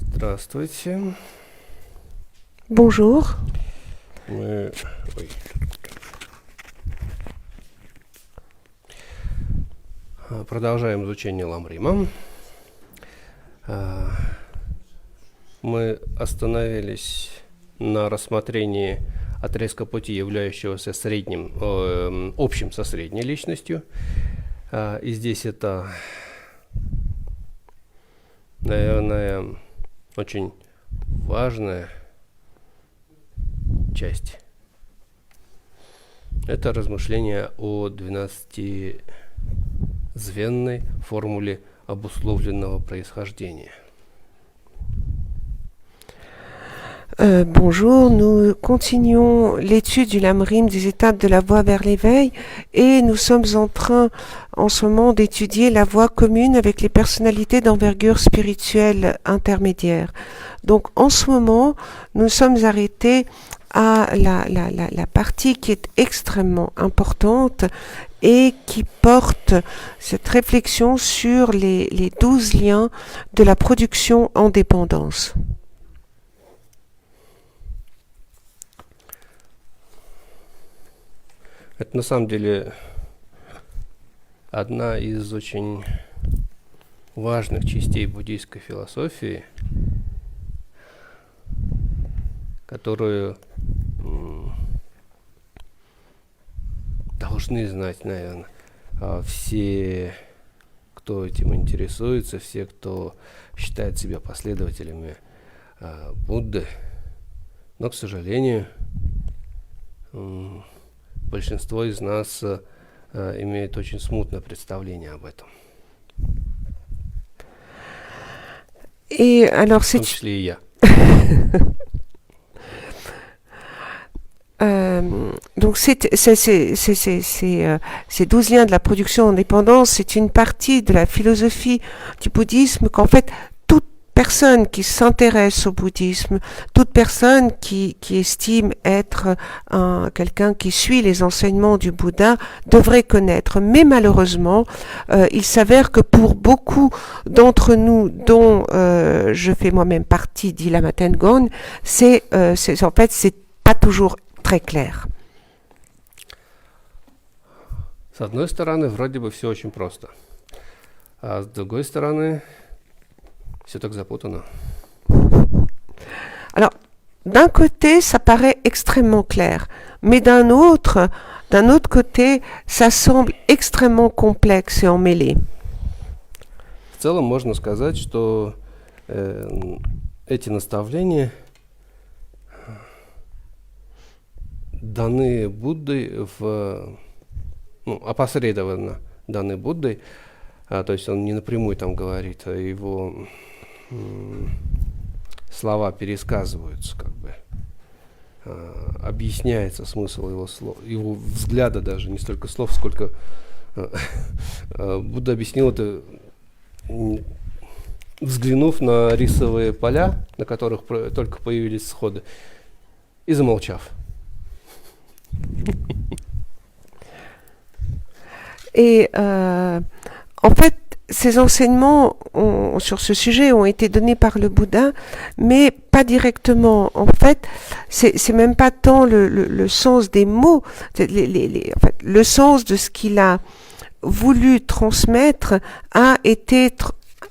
Здравствуйте. Bonjour. Мы продолжаем изучение Ламрима. Мы остановились на рассмотрении отрезка пути, являющегося общим со средней личностью. И здесь это, наверное, очень важная часть. Это размышление о 12-звенной формуле обусловленного происхождения. Bonjour, nous continuons l'étude du Lamrim des étapes de la voie vers l'éveil et nous sommes en train en ce moment d'étudier la voie commune avec les personnalités d'envergure spirituelle intermédiaire. Donc en ce moment, nous sommes arrêtés à la partie qui est extrêmement importante et qui porte cette réflexion sur les 12 liens de la production en dépendance. Это на самом деле одна из очень важных частей буддийской философии, которую должны знать, наверное, все, кто этим интересуется, все, кто считает себя последователями Будды. Но, к сожалению, большинство из нас имеет очень смутное представление об этом. Et alors в том числе и я. Donc ces 12 liens de la production en dépendance, c'est une partie de la philosophie du bouddhisme qu'en fait toute personne qui s'intéresse au bouddhisme, toute personne qui estime être quelqu'un qui suit les enseignements du Bouddha devrait connaître. Mais malheureusement, il s'avère que pour beaucoup d'entre nous, dont je fais moi-même partie d'Ilama Tengon, c'est pas toujours très clair. С одной стороны, вроде бы все очень просто, а с другой стороны, все так запутано. Alors, d'un côté, ça paraît extrêmement clair, mais d'un autre côté, ça semble extrêmement complexe et emmêlé. В целом можно сказать, что эти наставления даны Буддой опосредованно даны Буддой, то есть он не напрямую там говорит, а его слова пересказываются, как бы объясняется смысл его слов, его взгляда даже, не столько слов, сколько Будда объяснил это, взглянув на рисовые поля, на которых только появились сходы, и замолчав. Et en fait, ces enseignements sur ce sujet ont été donnés par le Bouddha, mais pas directement. En fait, c'est même pas tant le sens des mots, en fait, le sens de ce qu'il a voulu transmettre a été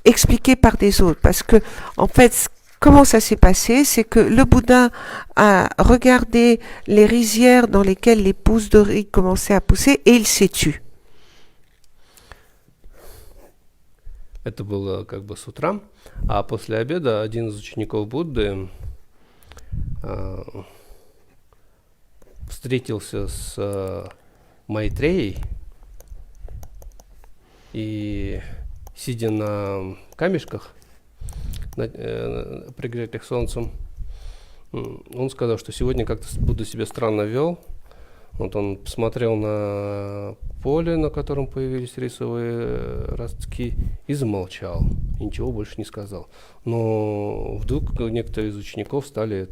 expliqué par des autres. Parce que, en fait, comment ça s'est passé? C'est que le Bouddha a regardé les rizières dans lesquelles les pousses de riz commençaient à pousser et il s'est tu. Это было как бы с утра, а после обеда один из учеников Будды встретился с Майтреей и, сидя на камешках, пригретых солнцем, он сказал, что сегодня как-то Будда себя странно вел. Вот он посмотрел на поле, на котором появились рисовые ростки, и замолчал. И ничего больше не сказал. Но вдруг некоторые из учеников стали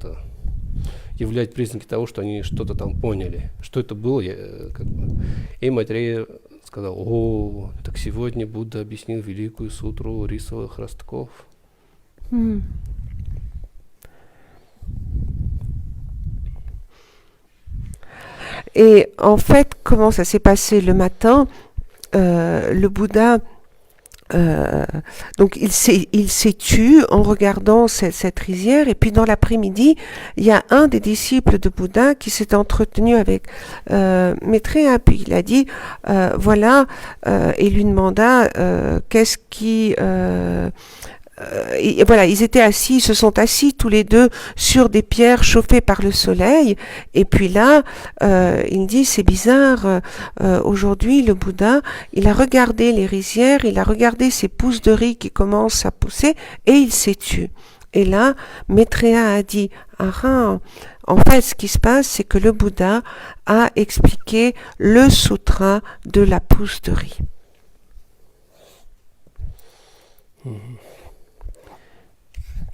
являть признаки того, что они что-то там поняли. Что это было? И Майтрея сказал: о, так сегодня Будда объяснил великую сутру рисовых ростков. Et en fait, comment ça s'est passé le matin? Le Bouddha, donc il s'est tu en regardant cette rizière, et puis dans l'après-midi, il y a un des disciples de Bouddha qui s'est entretenu avec Maitreya, puis il a dit voilà, et lui demanda qu'est-ce qui et voilà, ils étaient assis, ils se sont assis tous les deux sur des pierres chauffées par le soleil. Et puis là, il dit, c'est bizarre, aujourd'hui, le Bouddha, il a regardé les rizières, il a regardé ces pousses de riz qui commencent à pousser, et il s'est tu. Et là, Maitreya a dit, en fait, ce qui se passe, c'est que le Bouddha a expliqué le sutra de la pousse de riz.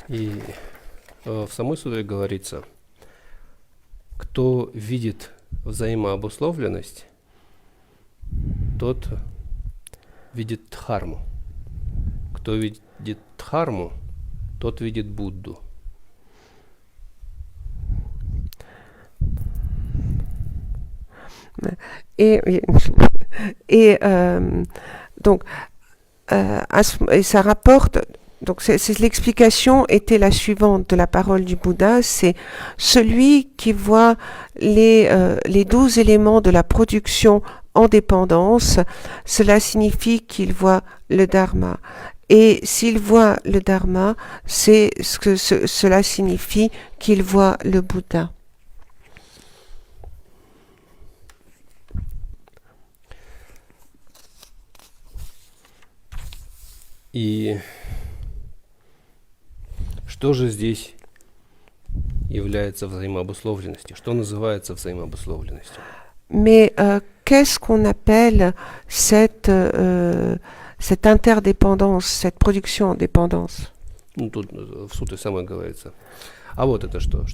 И в самой сутре говорится, кто видит взаимообусловленность, тот видит дхарму. Кто видит дхарму, тот видит Будду. Et donc, et ça rapporte. Donc l'explication était la suivante de la parole du Bouddha, c'est celui qui voit les 12 éléments de la production en dépendance, cela signifie qu'il voit le Dharma. Et s'il voit le Dharma, c'est ce que cela signifie qu'il voit le Bouddha. И что же здесь является взаимообусловленностью? Что называется взаимообусловленностью? Mais qu'est-ce qu'on appelle cette interdépendance, cette production-dépendance? Ну, тут в сутре самое говорится. А вот это что?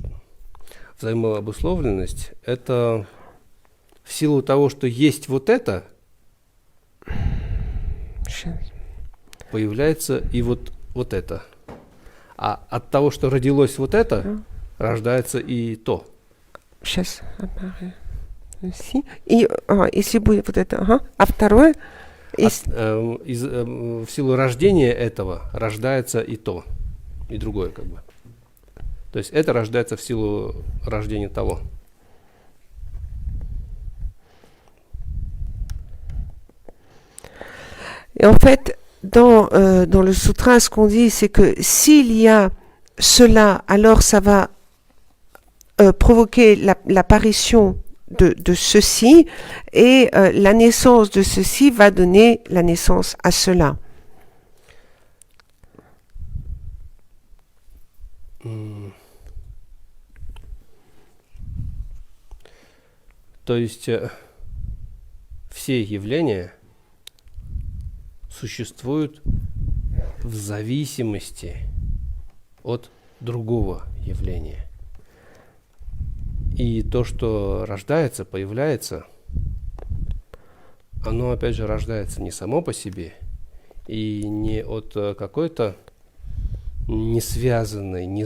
Взаимообусловленность – это в силу того, что есть вот это, появляется и вот это. А от того, что родилось вот это, рождается и то. Сейчас ici. Если будет вот это, а второе? В силу рождения этого рождается и то, и другое как бы. То есть это рождается в силу рождения того. Et en fait, dans le sutra, ce qu'on dit, c'est que s'il y a cela, alors ça va provoquer l'apparition de ceci, et la naissance de ceci va donner la naissance à cela. То есть все явления существуют в зависимости от другого явления. И то, что рождается, появляется, оно опять же рождается не само по себе и не от какой-то не связанной, не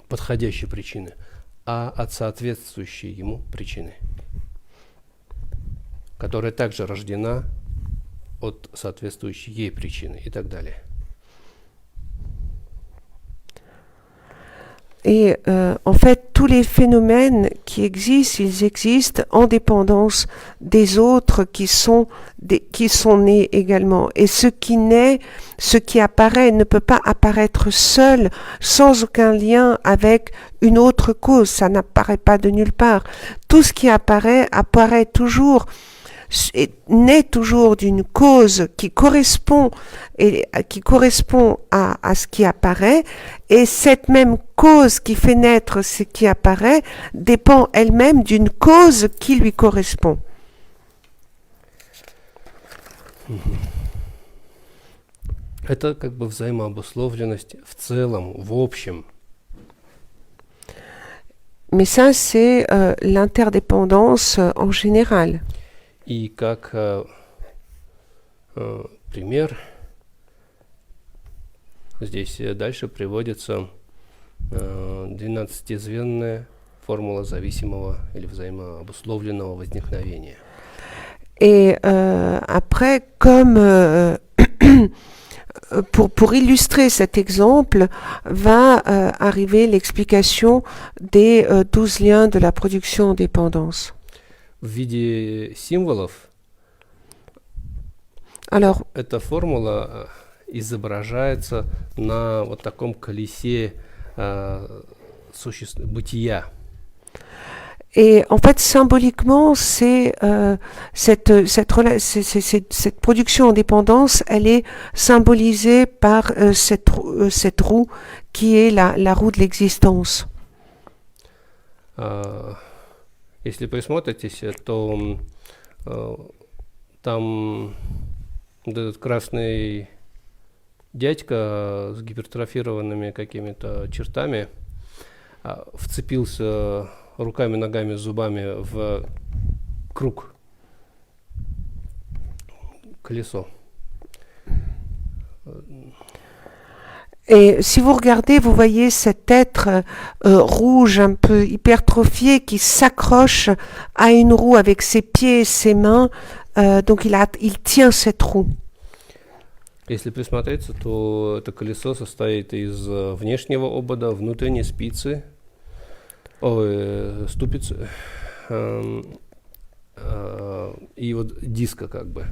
подходящей причины, а от соответствующей ему причины, которая также рождена от соответствующей ей причины и так далее. Et en fait, tous les phénomènes qui existent, ils existent en dépendance des autres qui sont nés également. Et ce qui naît, ce qui apparaît, ne peut pas apparaître seul, sans aucun lien avec une autre cause. Ça n'apparaît pas de nulle part. Tout ce qui apparaît toujours, naît toujours d'une cause qui correspond à ce qui apparaît, et cette même cause qui fait naître ce qui apparaît dépend elle-même d'une cause qui lui correspond. Это как бы взаимообусловленность в целом, в общем. Mais ça, c'est l'interdépendance en général. И как пример, здесь дальше приводится 12-звенная формула зависимого или взаимообусловленного возникновения. Et après, comme pour illustrer cet exemple, va arriver l'explication des 12 liens de la production en dépendance. В виде символов Alors, эта формула изображается на вот таком колесе бытия. et en fait, symboliquement, cette production en dépendance, elle est symbolisée par cette roue qui est la roue de l'existence. Если присмотритесь, то там вот этот красный дядька с гипертрофированными какими-то чертами вцепился руками, ногами, зубами в круг, колесо. Et si vous regardez, vous voyez cet être rouge, un peu hypertrophié, qui s'accroche à une roue avec ses pieds et ses mains. Donc il tient cette roue. Если присмотреться, то это колесо состоит из внешнего обода, внутренней спицы, ступицы и вот диска как бы,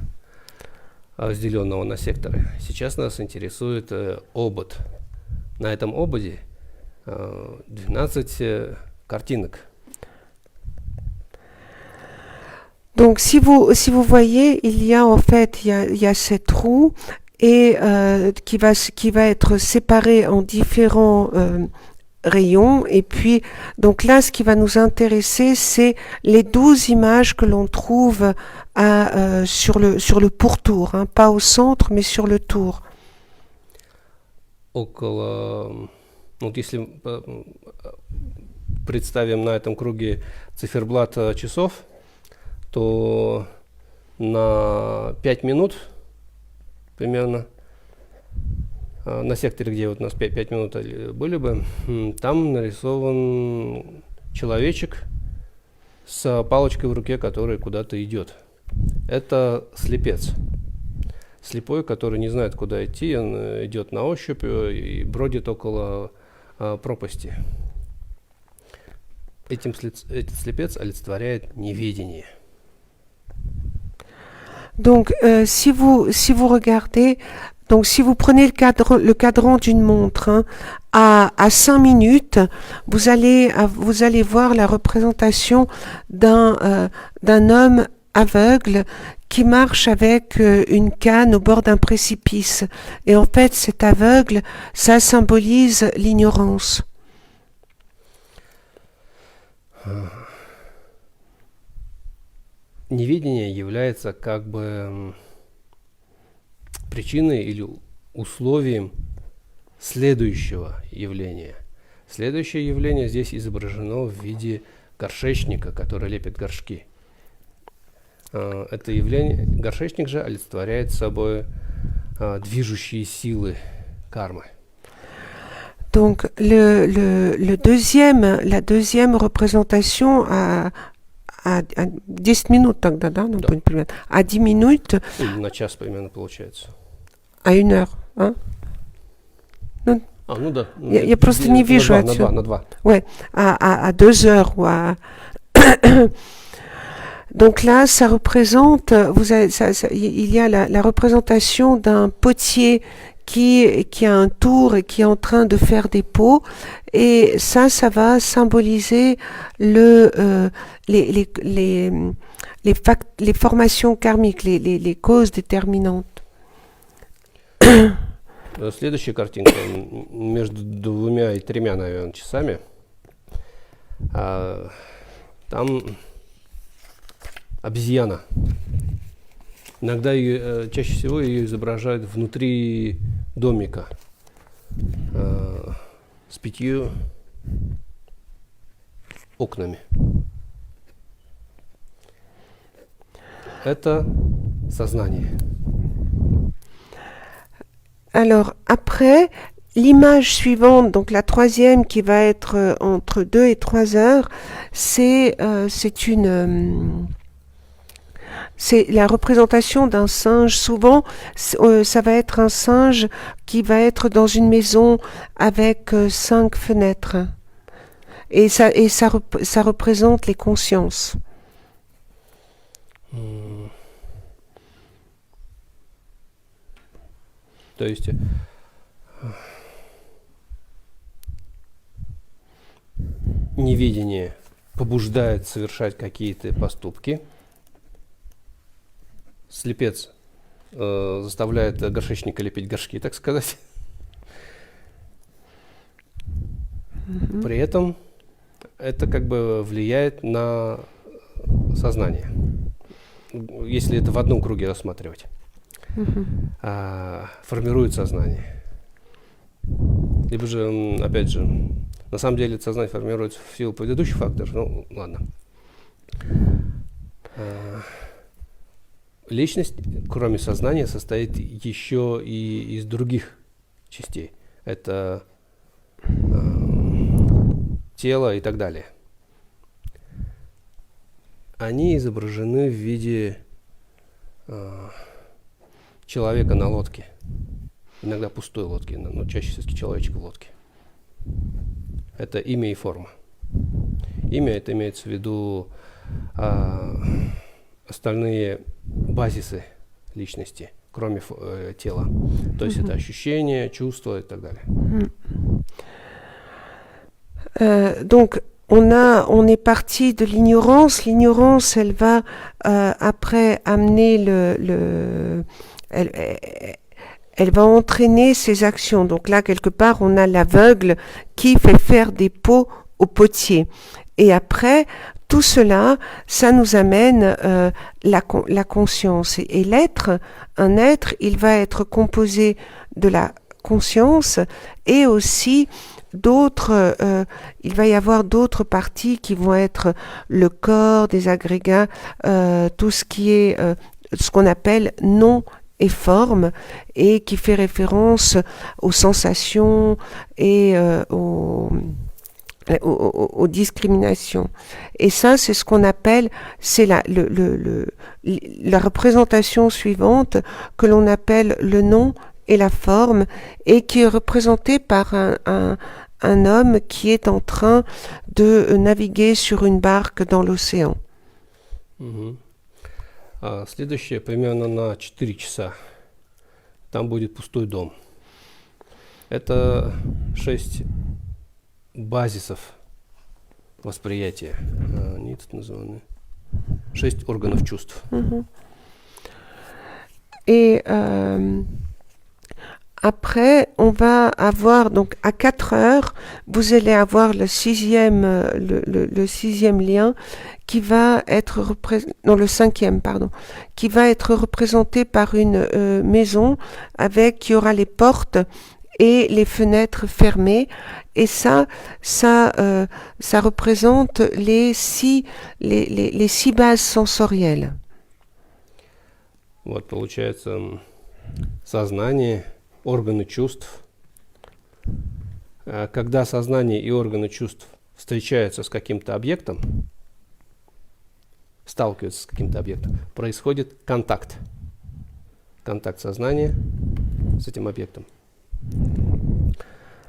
разделенного на секторы. Сейчас нас интересует обод. На этом ободе 12 картинок. Donc si vous voyez, il y a cette roue et qui va être séparée en différents rayons, et puis donc là ce qui va nous intéresser, c'est les 12 images que l'on trouve sur le pourtour, hein, pas au centre mais sur le tour. Вот если представим на этом круге циферблат часов, то на 5 минут примерно, на секторе, где вот у нас 5 минут были бы, там нарисован человечек с палочкой в руке, который куда-то идет. Это слепец. Слепой, который не знает, куда идти, он идет на ощупь и бродит около пропасти. Этот слепец олицетворяет неведение. Donc, si vous regardez, donc si vous prenez le cadran d'une montre, hein, à 5 minutes, vous allez voir la représentation d'un homme aveugle qui marche avec une canne au bord d'un précipice. Et en fait, cet aveugle, ça symbolise l'ignorance. Неведение является как бы причиной или условием следующего явления. Следующее явление здесь изображено в виде горшечника, который лепит горшки. Это явление, горшечник же олицетворяет собой движущие силы кармы. Donc la deuxième représentation à 10 minutes тогда, да? Да. À 10 minutes. Или на час примерно получается. À 1 heure, hein? Ну да. Я просто не вижу отсюда. На 2. Ouais, à 2 heures ou à... Donc là, ça représente, il y a la représentation d'un potier qui a un tour et qui est en train de faire des pots, et ça va symboliser les formations karmiques, les causes déterminantes. Следующая картинка между 2 и 3, наверное, часами. Там обезьяна. Иногда чаще всего ее изображают внутри домика с 5 окнами. Это сознание. Alors après, l'image suivante, donc la troisième qui va être entre 2 et 3 heures, c'est la représentation d'un singe. Souvent, ça va être un singe qui va être dans une maison avec 5 fenêtres. Et ça représente les consciences. То есть невидение побуждает совершать какие-то поступки. Слепец заставляет горшечника лепить горшки, так сказать. При этом это как бы влияет на сознание, если это в одном круге рассматривать. Формирует сознание. Либо же, опять же, на самом деле сознание формируется в силу предыдущих факторов. Ну, ладно. Личность, кроме сознания, состоит еще и из других частей. Это тело и так далее. Они изображены в виде человека на лодке. Иногда пустой лодки, но чаще все-таки человечек в лодке. Это имя и форма. Имя это имеется в виду остальные базисы личности, кроме тела. То есть это ощущения, чувства и так далее. Donc, on est parti de l'ignorance. L'ignorance, elle va après amener elle va entraîner ses actions. Donc là, quelque part, on a l'aveugle qui fait faire des pots au potier. Et après, tout cela, ça nous amène la conscience. Et l'être, un être, il va être composé de la conscience et aussi d'autres, il va y avoir d'autres parties qui vont être le corps, des agrégats, tout ce qui est ce qu'on appelle nom et forme, et qui fait référence aux sensations et aux discriminations. Et ça, c'est ce qu'on appelle, c'est la représentation suivante que l'on appelle le nom et la forme, et qui est représentée par un homme qui est en train de naviguer sur une barque dans l'océan. Следующее примерно на 4 часа. Там будет пустой дом. Это 6 базисов восприятия. Они тут названы. 6 органов чувств. Et après, on va avoir, donc à 4 heures, vous allez avoir le sixième lien qui va être le cinquième, pardon, qui va être représenté par une maison qui aura les portes et les fenêtres fermées. Et ça représente les 6 bases sensorielles. Вот получается сознание, органы чувств. Когда сознание и органы чувств встречаются с каким-то объектом, сталкиваются с каким-то объектом, происходит контакт. Контакт сознания с этим объектом.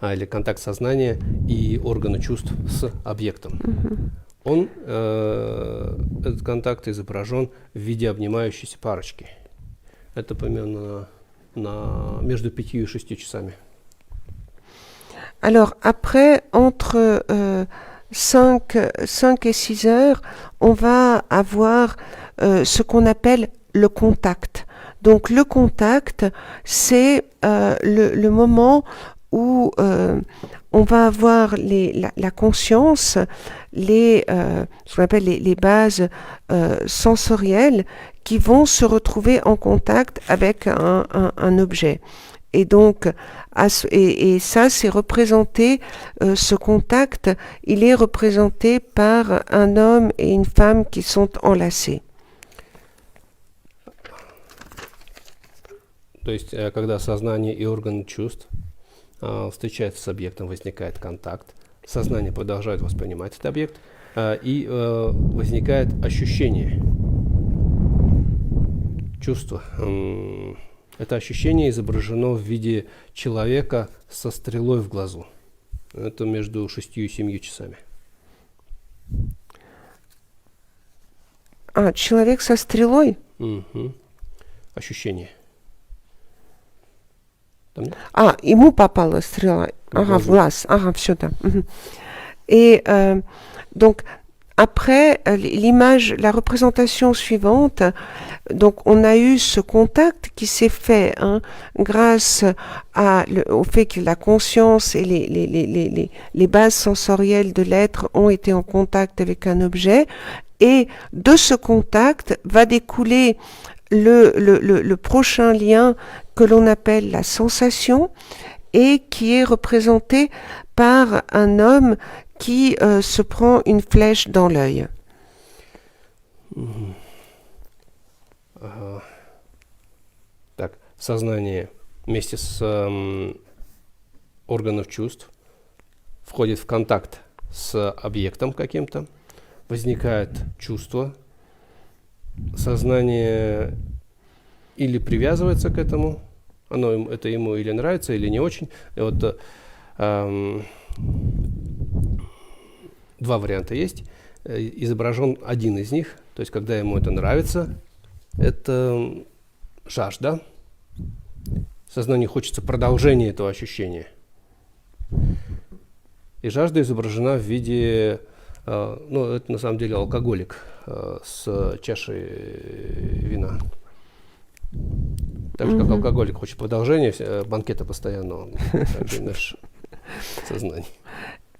Или контакт сознания и органы чувств с объектом. Этот контакт изображен в виде обнимающейся парочки. Это примерно между 5 и 6 часами. Alors après, entre 5 et 6 heures, on va avoir ce qu'on appelle le contact. Donc le contact, c'est le moment où on va avoir la conscience, ce qu'on appelle les bases sensorielles qui vont se retrouver en contact avec un objet. Et donc, et ça, c'est représenté, ce contact, il est représenté par un homme et une femme qui sont enlacés. То есть, когда сознание и органы чувств встречается с объектом, возникает контакт, сознание продолжает воспринимать этот объект, и возникает ощущение, чувство. Это ощущение изображено в виде человека со стрелой в глазу. Это между 6 и 7 часами. А, человек со стрелой? Угу. Ощущение. Там нет? А, ему попала стрела. Ага, в глаз. Ага, все, да. Et donc, après, l'image, la représentation suivante, donc on a eu ce contact qui s'est fait grâce au fait que la conscience et les bases sensorielles de l'être ont été en contact avec un objet. Et de ce contact va découler le prochain lien que l'on appelle la sensation et qui est représenté par un homme qui se prend une flèche dans l'œil. Так, сознание вместе с органов чувств входит в контакт с объектом каким-то, возникает чувство, сознание или привязывается к этому, это ему или нравится, или не очень. И вот два варианта есть. Изображен один из них, то есть когда ему это нравится, это жажда. Сознанию хочется продолжения этого ощущения. И жажда изображена в виде, это на самом деле алкоголик с чашей вина. Так же, как алкоголик хочет продолжения банкета постоянного, так же и наше сознание.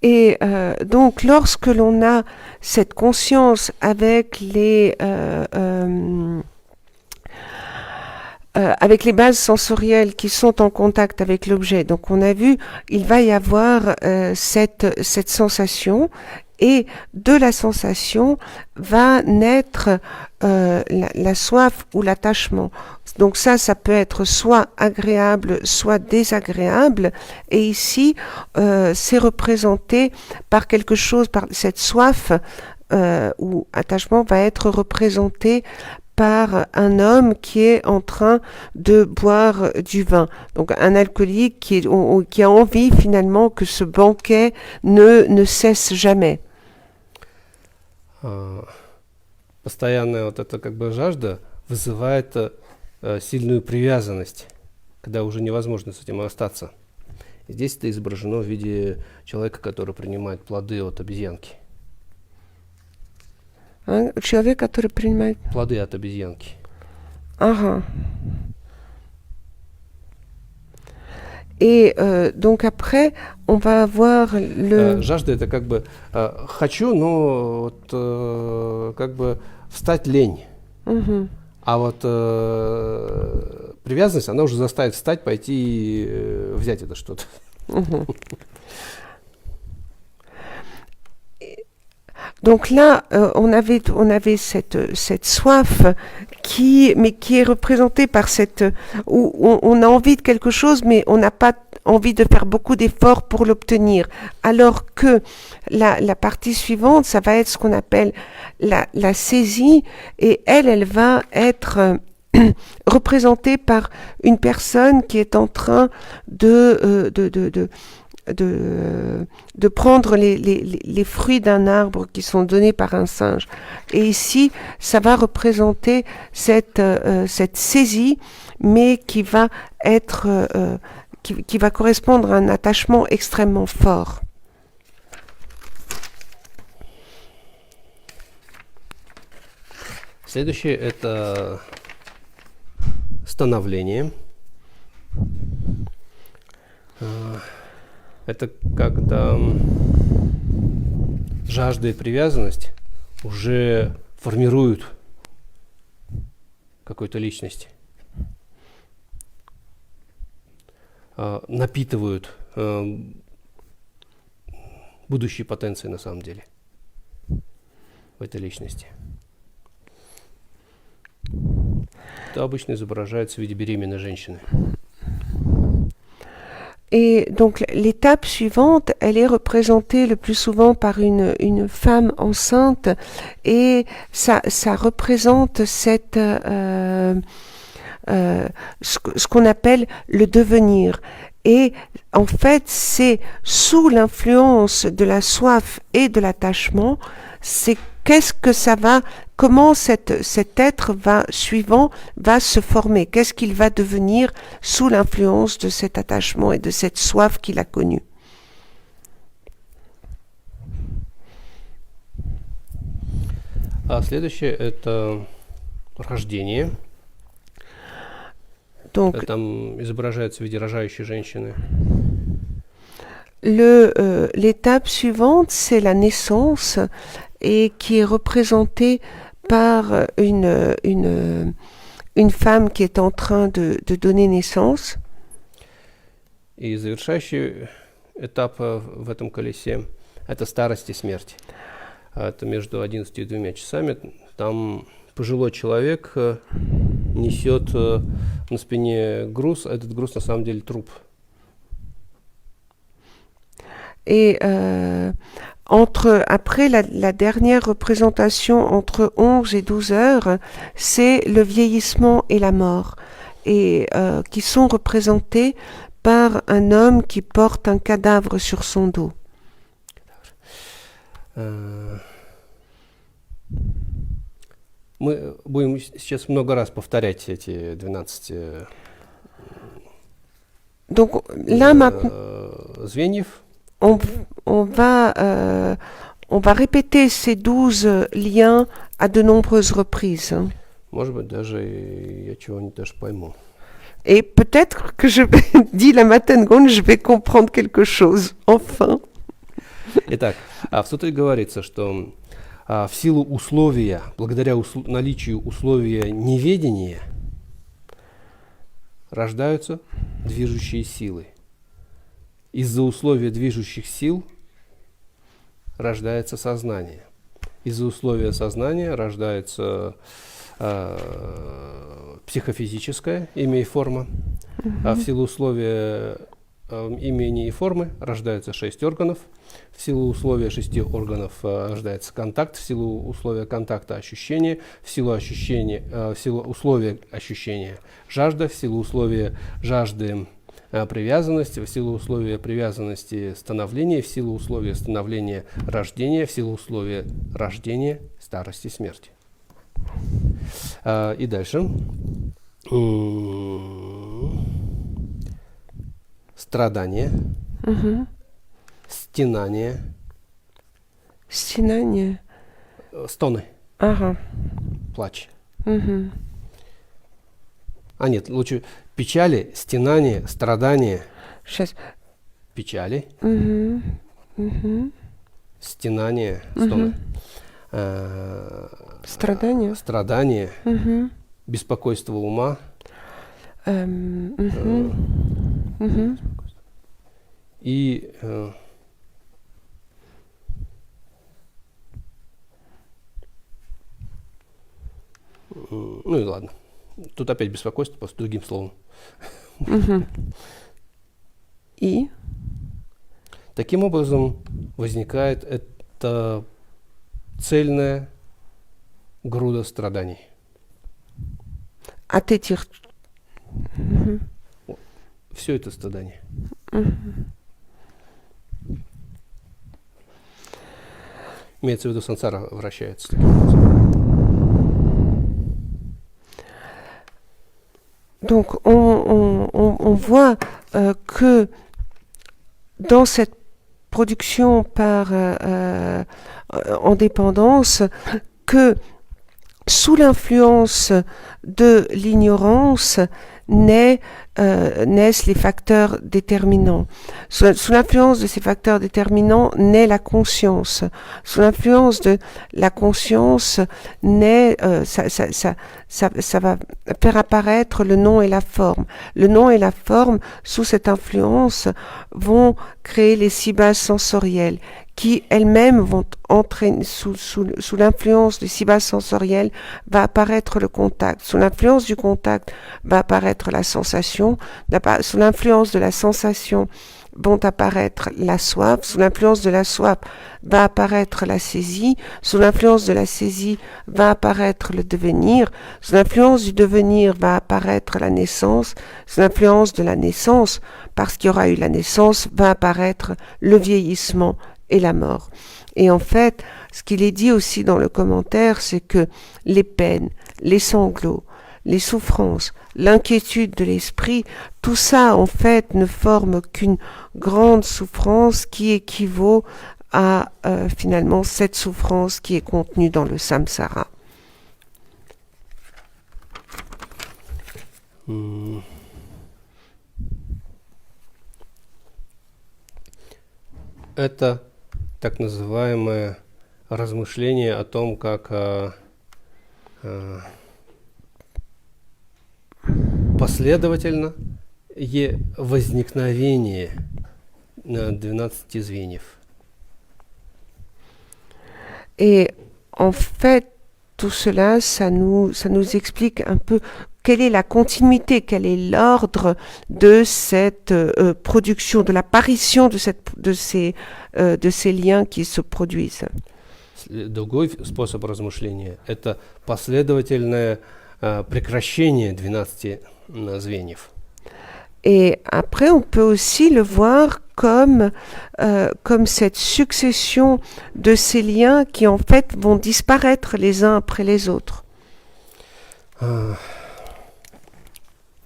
Et donc, lorsque l'on a cette conscience avec les bases sensorielles qui sont en contact avec l'objet, donc on a vu, il va y avoir cette sensation, et de la sensation va naître la soif ou l'attachement. Donc ça peut être soit agréable, soit désagréable. Et ici, c'est représenté par quelque chose, par cette soif ou attachement va être représenté par un homme qui est en train de boire du vin. Donc un alcoolique qui a envie finalement que ce banquet ne cesse jamais. Постоянная вот эта как бы жажда вызывает сильную привязанность, когда уже невозможно с этим остаться. И здесь это изображено в виде человека, который принимает плоды от обезьянки. Человек, который принимает... Плоды от обезьянки. Ага. Et donc après, on va avoir le... Жажда это как бы хочу, но вот как бы встать лень. А вот привязанность, она уже заставит встать, пойти и взять это что-то. Donc là, on avait cette soif qui est représentée par où on a envie de quelque chose, mais on n'a pas envie de faire beaucoup d'efforts pour l'obtenir. Alors que la partie suivante, ça va être ce qu'on appelle la saisie, et elle va être représentée par une personne qui est en train de prendre les fruits d'un arbre qui sont donnés par un singe. Et ici, ça va représenter cette saisie, mais qui va être qui va correspondre à un attachement extrêmement fort. Следующее – это становление. Это когда жажда и привязанность уже формируют какую-то личность, напитывают будущие потенции на самом деле в этой личности. Это обычно изображается в виде беременной женщины. Et donc l'étape suivante, elle est représentée le plus souvent par une femme enceinte et ça représente ce qu'on appelle le devenir. Et en fait, c'est sous l'influence de la soif et de l'attachement, c'est comment cet être suivant va se former, qu'est-ce qu'il va devenir sous l'influence de cet attachement et de cette soif qu'il a connue. А следующее это рождение. Donc, Там изображается в виде рожающей женщины. l'étape suivante, c'est la naissance et qui est représentée par une femme qui est en train de donner naissance. И завершающий этап в этом колесе – это старость и смерть. Это между 11 и 2 часами. Там пожилой человек несет на спине груз, а этот груз на самом деле труп. Et après la dernière représentation entre 11 et 12 heures, c'est le vieillissement et la mort, et qui sont représentés par un homme qui porte un cadavre sur son dos. Мы будем сейчас много раз повторять эти 12 Donc là maintenant, звеньев. on va répéter ces 12 liens à de nombreuses reprises. Может быть, даже я чего-нибудь даже пойму. Et peut-être que dit la Matengone, je vais comprendre quelque chose, enfin. Итак, в сутре говорится, что в силу условия, благодаря наличию условия неведения, рождаются движущие силы. Из-за условия движущих сил рождается сознание. Из-за условия сознания рождается психофизическое имя и форма. А в силу условия имени и формы рождаются 6 органов. В силу условия 6 органов рождается контакт. В силу условия контакта ощущение. В силу условия ощущения жажда. В силу условия жажды привязанности, в силу условия привязанности становления, в силу условия становления рождения, в силу условия рождения старости смерти. И дальше. Страдание, стенание, Стенание. стоны, Ага. плач. Мгм. А нет, лучше печали, стенание, страдания, Сейчас. печали, Мгм. Мгм. стенание, стоны, Страдания. страдания, Мгм. беспокойство ума, Мгм. Мгм. и ну и ладно. Тут опять беспокойство, просто другим словом. Мгм. И? Таким образом возникает эта цельная груда страданий. À te dire. Все это страдание. Имеется в виду, сансара вращается таким образом. Donc on voit que dans cette production par en dépendance, que sous l'influence de l'ignorance naissent les facteurs déterminants. Sous l'influence de ces facteurs déterminants naît la conscience. Sous l'influence de la conscience naît, ça va faire apparaître le nom et la forme. Le nom et la forme, sous cette influence, vont créer les 6 bases sensorielles qui elles-mêmes vont entraîner, sous l'influence des 6 bases sensorielles, va apparaître le contact. Sous l'influence du contact va apparaître apparaître la sensation. Sous l'influence de la sensation vont apparaître la soif. Sous l'influence de la soif va apparaître la saisie. Sous l'influence de la saisie va apparaître le devenir. Sous l'influence du devenir va apparaître la naissance. Sous l'influence de la naissance, parce qu'il y aura eu la naissance, va apparaître le vieillissement et la mort. Et en fait, ce qu'il est dit aussi dans le commentaire, c'est que les peines, les sanglots, les souffrances, l'inquiétude de l'esprit, tout ça en fait ne forme qu'une grande souffrance qui équivaut à finalement cette souffrance qui est contenue dans le samsara. Это так называемое размышление о том, как последовательно возникновение 12 звеньев. Et en fait, tout cela, ça nous explique un peu quelle est la continuité, quel est l'ordre de cette production, de l'apparition de ces liens qui se produisent. Другой способ размышления – это последовательное прекращение 12 звеньев. Et après, on peut aussi le voir comme cette succession de ces liens qui en fait vont disparaître les uns après les autres.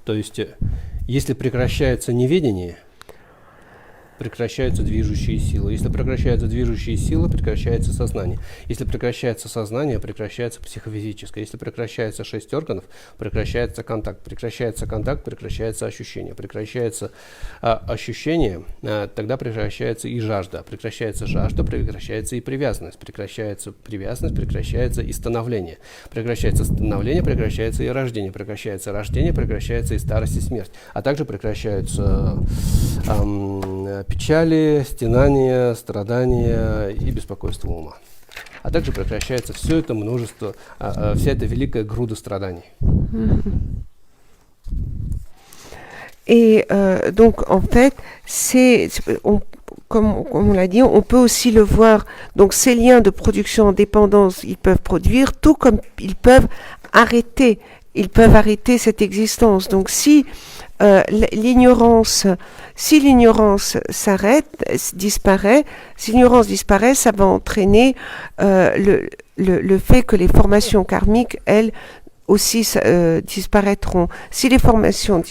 То есть, если прекращается неведение, прекращаются движущие силы. Если прекращаются движущие силы, прекращается сознание. Если прекращается сознание, прекращается психофизическое. Если прекращается 6 органов, прекращается контакт. Прекращается контакт, прекращается ощущение. Прекращается ощущение, тогда прекращается и жажда. Прекращается жажда, прекращается и привязанность. Прекращается привязанность, прекращается и становление. Прекращается становление, прекращается и рождение. Прекращается рождение, прекращается и старость, и смерть. А также прекращаются печали, стенания, страдания и беспокойство ума. А также прекращается все это множество, вся эта великая груда страданий. Et donc en fait, comme on l'a dit, on peut aussi le voir. Donc ces liens de production en dépendance, ils peuvent produire, tout comme ils peuvent arrêter. Ils peuvent arrêter cette existence. Donc si l'ignorance disparaît, si l'ignorance disparaît, ça va entraîner le fait que les formations karmiques, elles, aussi disparaîtront. Si les formations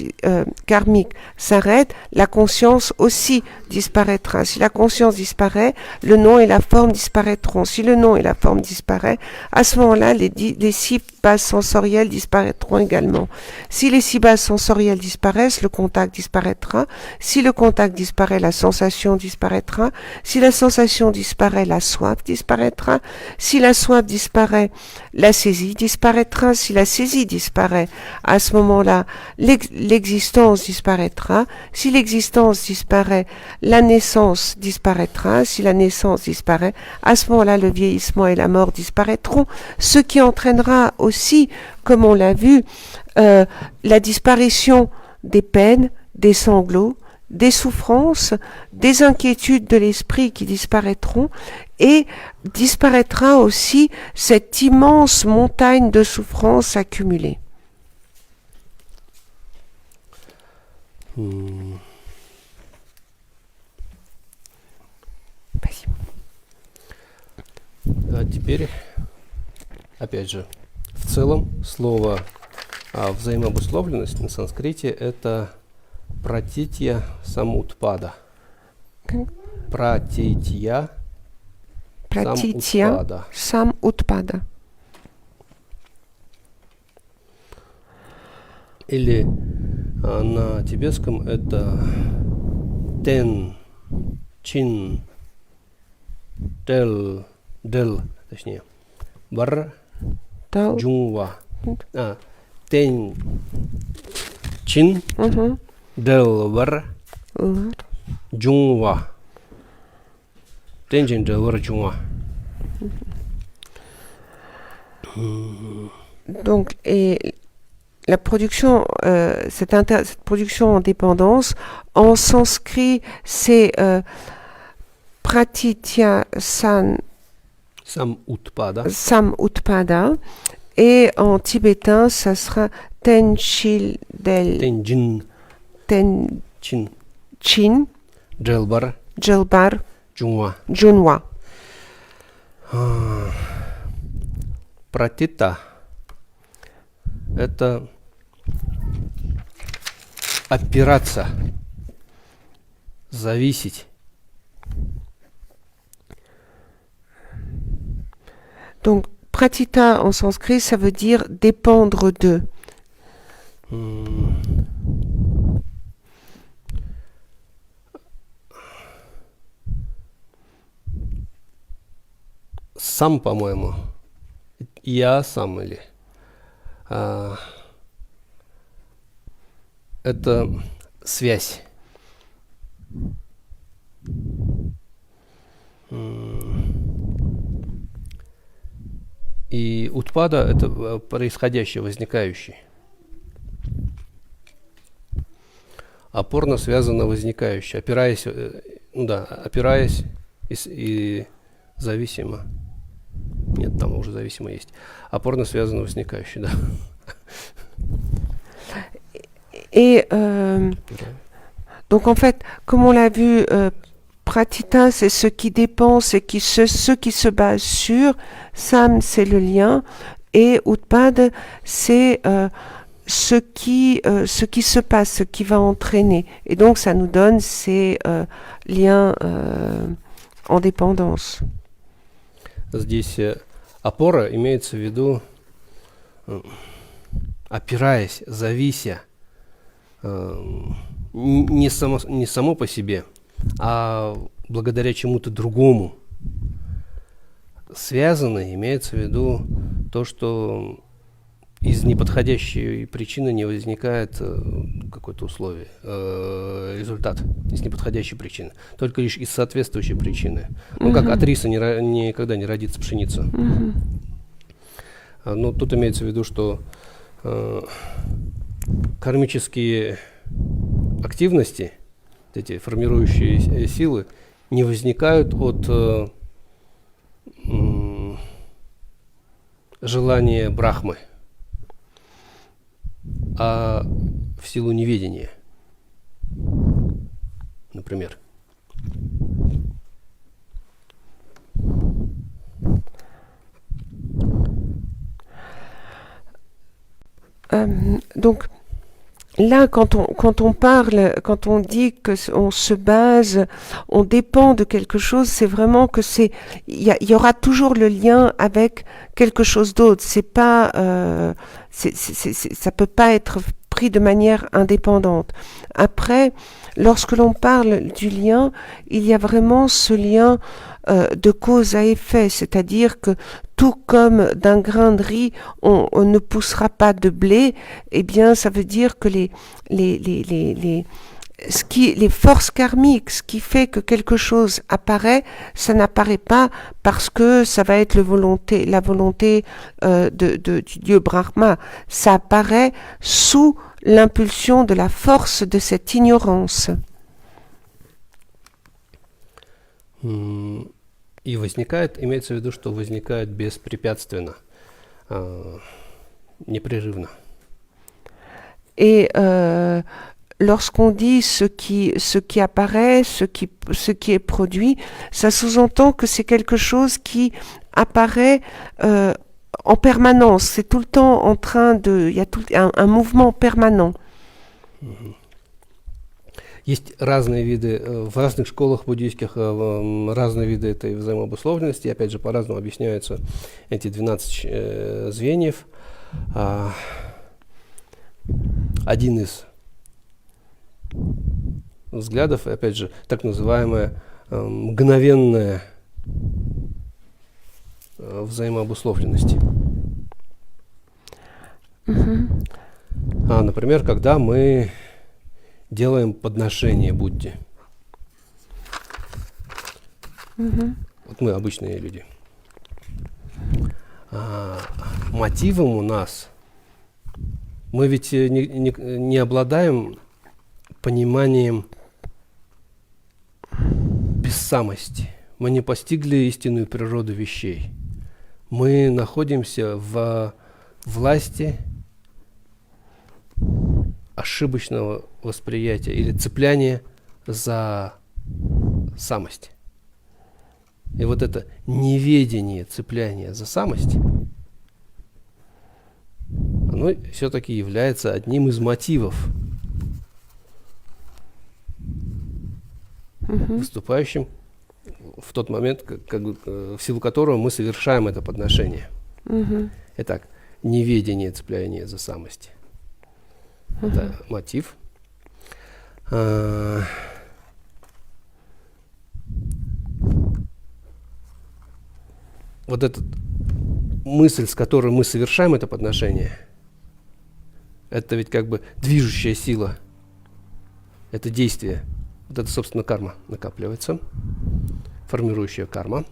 karmiques s'arrêtent, la conscience aussi disparaîtra. Si la conscience disparaît, le nom et la forme disparaîtront. Si le nom et la forme disparaissent, à ce moment-là, les 6 bases sensorielles disparaîtront également. Si les 6 bases sensorielles disparaissent, le contact disparaîtra. Si le contact disparaît, la sensation disparaîtra. Si la sensation disparaît, la soif disparaîtra. Si la soif disparaît, la saisie disparaîtra. Si la saisie disparaît, à ce moment-là, l'existence disparaîtra. Si l'existence disparaît, la naissance disparaîtra. Si la naissance disparaît, à ce moment-là, le vieillissement et la mort disparaîtront, ce qui entraînera aussi, comme on l'a vu, la disparition des peines, des sanglots, des souffrances, des inquiétudes de l'esprit qui disparaîtront, et disparaîtra aussi cette immense montagne de souffrances accumulées. Vas-y. А теперь, опять же, в целом слово взаимообусловленность на санскрите это пратитья самутпада. Пратитья самутпада. Или на тибетском это тен, чин, дел, точнее, бар, джунва. Тен, чин, дел, бар, джунва. Тенчин, дел, бар, джунва. Donc, et la production, cette production en dépendance, en sanskrit, c'est pratitya Сам утпада. sam utpada, et en tibétain, ça sera tenchil del Тенджин. tenchin Чин. Джелбар. jelbar Джунва. junwa. Пратита. Это опираться, зависеть. Donc, pratita en sanskrit, ça veut dire dépendre de. М. Сам, по-моему. Я сам или. Это связь. И утпада это происходящее, возникающее. Опорно связано возникающее, опираясь, опираясь и зависимо. Нет, там уже зависимо есть. Опорно связано возникающее, да. Et donc en fait, comme on l'a vu, pratita c'est ce qui dépend, ce qui se base sur, sam c'est le lien, et utpad c'est ce qui se passe, ce qui va entraîner. Et donc ça nous donne ces liens en dépendance. Здесь опора имеется в виду опираясь, завися, не само по себе, а благодаря чему-то другому. Связано имеется в виду то, что из неподходящей причины не возникает какое-то условие, результат из неподходящей причины, только лишь из соответствующей причины. Ну, как от риса никогда не родится пшеница. Но тут имеется в виду, что кармические активности, эти формирующие силы, не возникают от желания Брахмы, а в силу неведения, например. Donc là, quand on parle, quand on dit que on se base, on dépend de quelque chose, c'est vraiment que il y aura toujours le lien avec quelque chose d'autre. C'est pas, ça peut pas être pris de manière indépendante. Après, lorsque l'on parle du lien, il y a vraiment ce lien de cause à effet, c'est-à-dire que tout comme d'un grain de riz, on ne poussera pas de blé, eh bien, ça veut dire que les forces karmiques, ce qui fait que quelque chose apparaît, ça n'apparaît pas parce que ça va être la volonté du dieu Brahma. Ça apparaît sous l'impulsion de la force de cette ignorance. И возникает, имеется в виду, что возникает беспрепятственно, непрерывно. Et lorsqu'on dit ce qui apparaît, ce qui est produit, ça sous-entend que c'est quelque chose qui apparaît en permanence. C'est tout le temps en train il y a un mouvement permanent. Есть разные виды, в разных школах буддийских разные виды этой взаимообусловленности. Опять же, по-разному объясняются эти 12 звеньев. Один из взглядов, опять же, так называемая мгновенная взаимообусловленность. Например, когда мы делаем подношение Будде. Вот мы обычные люди. Мотивом у нас Мы ведь не обладаем пониманием бессамости. Мы не постигли истинную природу вещей. Мы находимся в власти ошибочного восприятия или цепляния за самость. И вот это неведение цепляния за самость, оно все-таки является одним из мотивов, выступающим в тот момент, в силу которого мы совершаем это подношение. Итак, неведение цепляния за самость. Это мотив. Вот эта мысль, с которой мы совершаем это подношение, это ведь как бы движущая сила. Это действие. Вот это, собственно, карма накапливается, формирующая карма.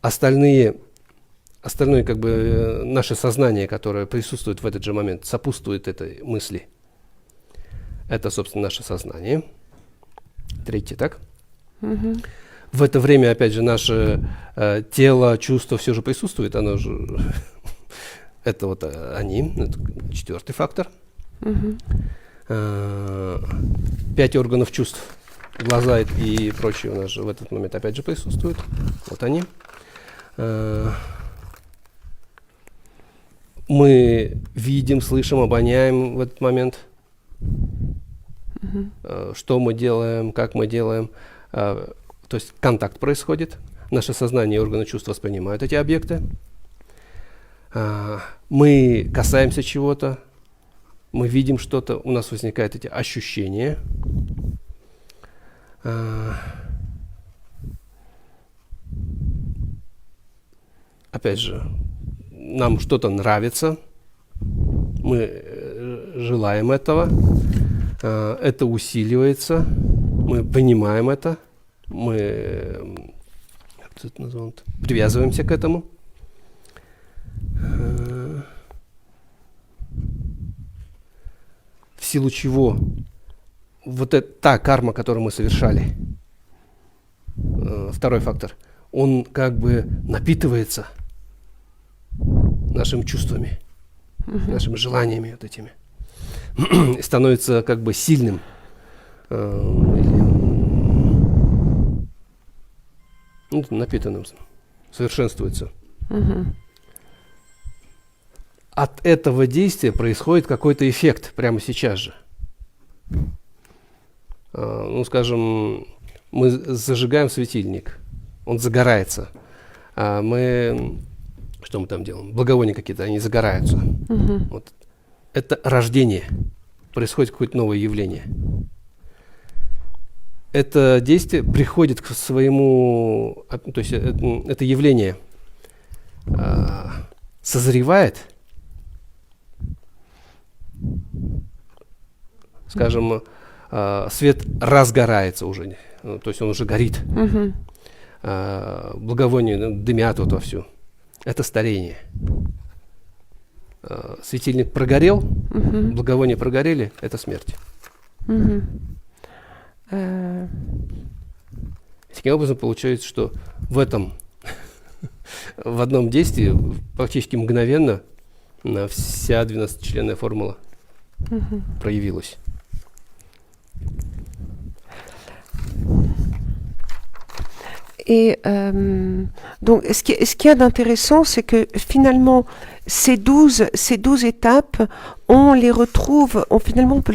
Остальное как бы наше сознание, которое присутствует в этот же момент, сопутствует этой мысли. Это, собственно, наше сознание. Третье, так? В это время, опять же, наше тело, чувство все же присутствует. Оно же это вот они, это четвертый фактор. 5 органов чувств, глаза и прочие у нас же в этот момент опять же присутствуют. Вот они. Мы видим, слышим, обоняем в этот момент. Что мы делаем, как мы делаем. То есть контакт происходит. Наше сознание и органы чувств воспринимают эти объекты. Мы касаемся чего-то. Мы видим что-то. У нас возникают эти ощущения. Опять же, нам что-то нравится. Мы желаем этого. Это усиливается. Мы понимаем это. Мы как это называют, привязываемся к этому. В силу чего вот та карма, которую мы совершали, второй фактор, он как бы напитывается нашими чувствами, нашими желаниями вот этими, и становится как бы сильным, напитанным, совершенствуется. От этого действия происходит какой-то эффект прямо сейчас же. Ну, скажем, мы зажигаем светильник, он загорается. Что мы там делаем? Благовония какие-то, они загораются. Вот. Это рождение. Происходит какое-то новое явление. Это действие приходит к своему... То есть это явление созревает, скажем, свет разгорается уже, то есть он уже горит. Благовония дымят вот вовсю. Это старение. Светильник прогорел, благовония прогорели, это смерть. Таким образом, получается, что в одном действии практически мгновенно вся 12-членная формула проявилась. Et donc, ce qu'il y a d'intéressant, c'est que finalement, ces 12 étapes, on peut les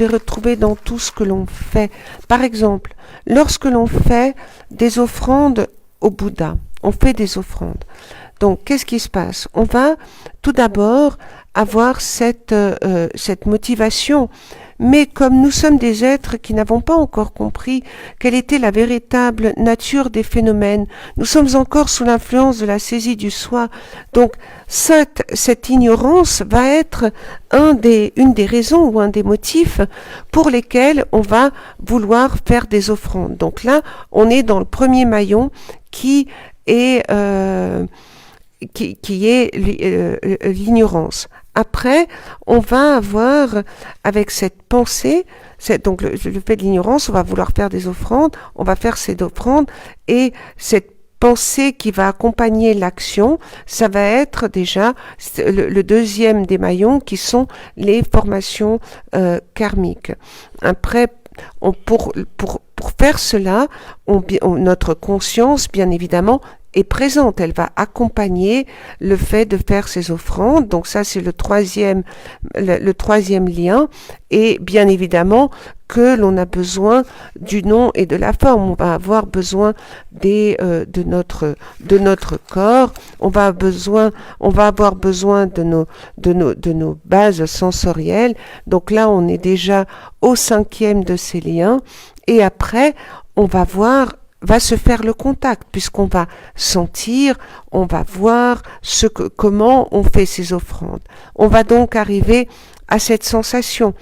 retrouver dans tout ce que l'on fait. Par exemple, lorsque l'on fait des offrandes au Bouddha, on fait des offrandes. Donc, qu'est-ce qui se passe? On va tout d'abord avoir cette motivation. Mais comme nous sommes des êtres qui n'avons pas encore compris quelle était la véritable nature des phénomènes, nous sommes encore sous l'influence de la saisie du soi. Donc cette ignorance va être une des raisons ou un des motifs pour lesquels on va vouloir faire des offrandes. Donc là, on est dans le premier maillon qui et qui est l'ignorance. Après, on va avoir, avec cette pensée, donc le fait de l'ignorance, on va vouloir faire des offrandes, on va faire ces offrandes, et cette pensée qui va accompagner l'action, ça va être déjà le deuxième des maillons qui sont les formations karmiques. Après, pour faire cela, notre conscience, bien évidemment, est présente. Elle va accompagner le fait de faire ces offrandes. Donc ça, c'est le troisième lien. Et bien évidemment que l'on a besoin du nom et de la forme. On va avoir besoin de notre corps. On va avoir besoin de nos bases sensorielles. Donc là, on est déjà au 5e de ces liens. Et après, va se faire le contact, puisqu'on va sentir, on va voir comment on fait ces offrandes. On va donc arriver à cette sensation,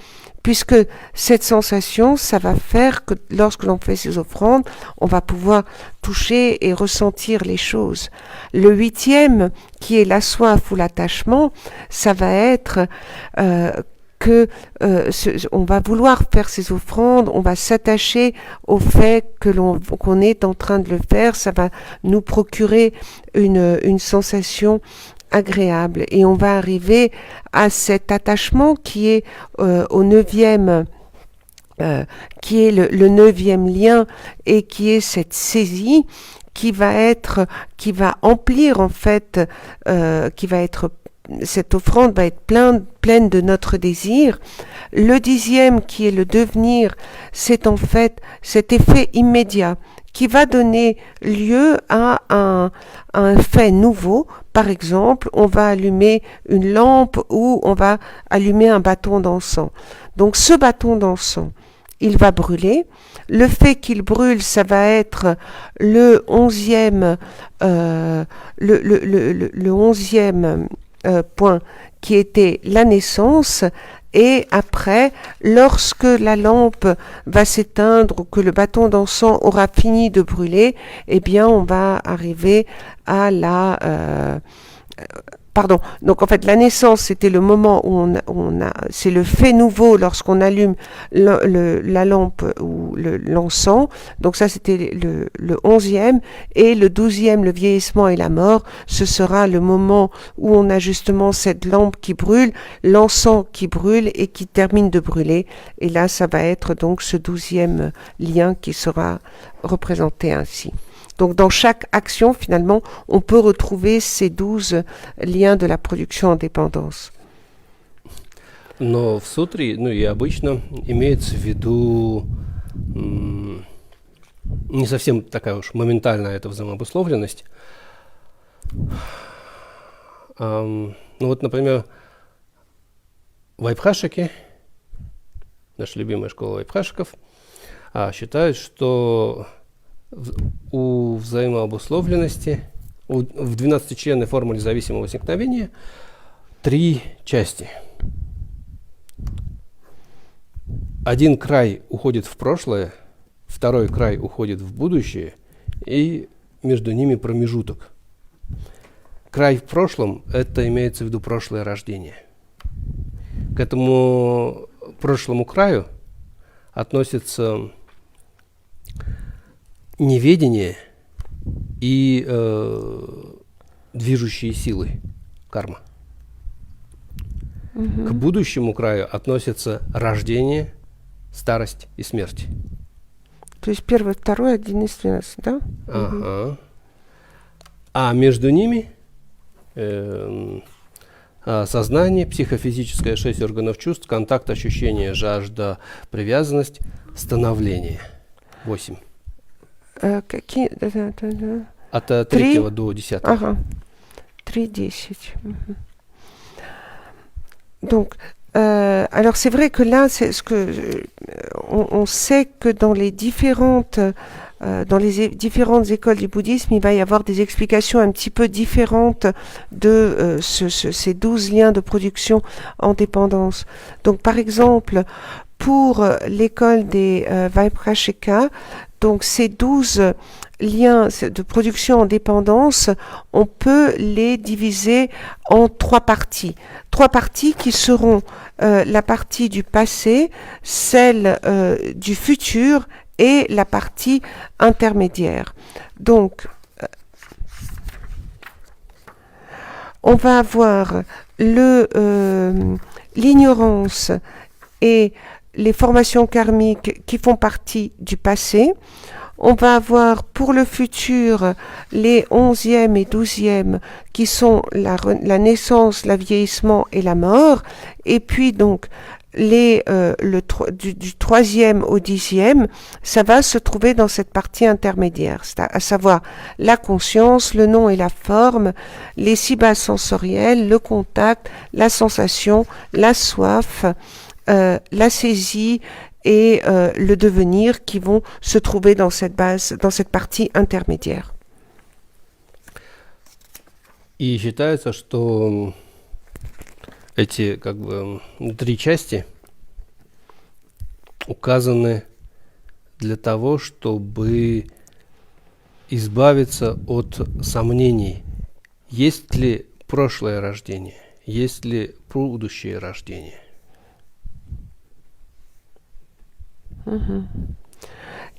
puisque cette sensation, ça va faire que lorsque l'on fait ces offrandes, on va pouvoir toucher et ressentir les choses. Le 8e, qui est la soif ou l'attachement, ça va être on va vouloir faire ces offrandes, on va s'attacher au fait qu'on est en train de le faire, ça va nous procurer une sensation agréable, et on va arriver à cet attachement qui est au 9e, qui est le 9e lien, et qui est cette saisie qui va emplir en fait, cette offrande va être pleine de notre désir. Le 10e, qui est le devenir, c'est en fait cet effet immédiat qui va donner lieu à un fait nouveau. Par exemple, on va allumer une lampe ou on va allumer un bâton d'encens. Donc ce bâton d'encens, il va brûler. Le fait qu'il brûle, ça va être le 11e, le 11e point, qui était la naissance. Et après, lorsque la lampe va s'éteindre ou que le bâton d'encens aura fini de brûler, eh bien on va arriver à donc en fait la naissance, c'était le moment où c'est le fait nouveau lorsqu'on allume la lampe ou l'encens. Donc ça c'était le 11e, et le 12e, le vieillissement et la mort, ce sera le moment où on a justement cette lampe qui brûle, l'encens qui brûle et qui termine de brûler, et là ça va être donc ce 12e lien qui sera représenté ainsi. Donc dans chaque action, finalement, on peut retrouver ces 12 liens de la production en dépendance. Но в сутре, и обычно имеется в виду не совсем такая уж моментальная эта взаимообусловленность. Вот, например, вайбхашики, наша любимая школа вайбхашиков, считают, что у взаимообусловленности, в 12-членной формуле зависимого возникновения 3 части. Один край уходит в прошлое, второй край уходит в будущее, и между ними промежуток. Край в прошлом – это имеется в виду прошлое рождение. К этому прошлому краю относится неведение и движущие силы, карма. К будущему краю относятся рождение, старость и смерть. То есть первый, второй, 1 из 12, да? Ага. А между ними сознание, психофизическое 6 органов чувств, контакт, ощущение, жажда, привязанность, становление 8. Какие? От 3 до 10. Ага. 3, 10. Donc, alors c'est vrai que là, c'est ce que on sait que dans les différentes écoles du bouddhisme, il va y avoir des explications un petit peu différentes de ces 12 liens de production en dépendance. Donc, par exemple, pour l'école des Vaiprashika, donc ces 12 liens de production en dépendance, on peut les diviser en 3 parties. 3 parties qui seront la partie du passé, celle du futur et la partie intermédiaire. Donc, on va avoir l'ignorance et les formations karmiques qui font partie du passé. On va avoir pour le futur les 11e et 12e qui sont la naissance, le vieillissement et la mort. Et puis donc du 3e au 10e, ça va se trouver dans cette partie intermédiaire, à savoir la conscience, le nom et la forme, les 6 bases sensorielles, le contact, la sensation, la soif, la saisie et le devenir qui vont se trouver dans cette partie intermédiaire. И считается, что эти 3 части указаны для того, чтобы избавиться от сомнений, есть ли прошлое рождение, есть ли будущее рождение.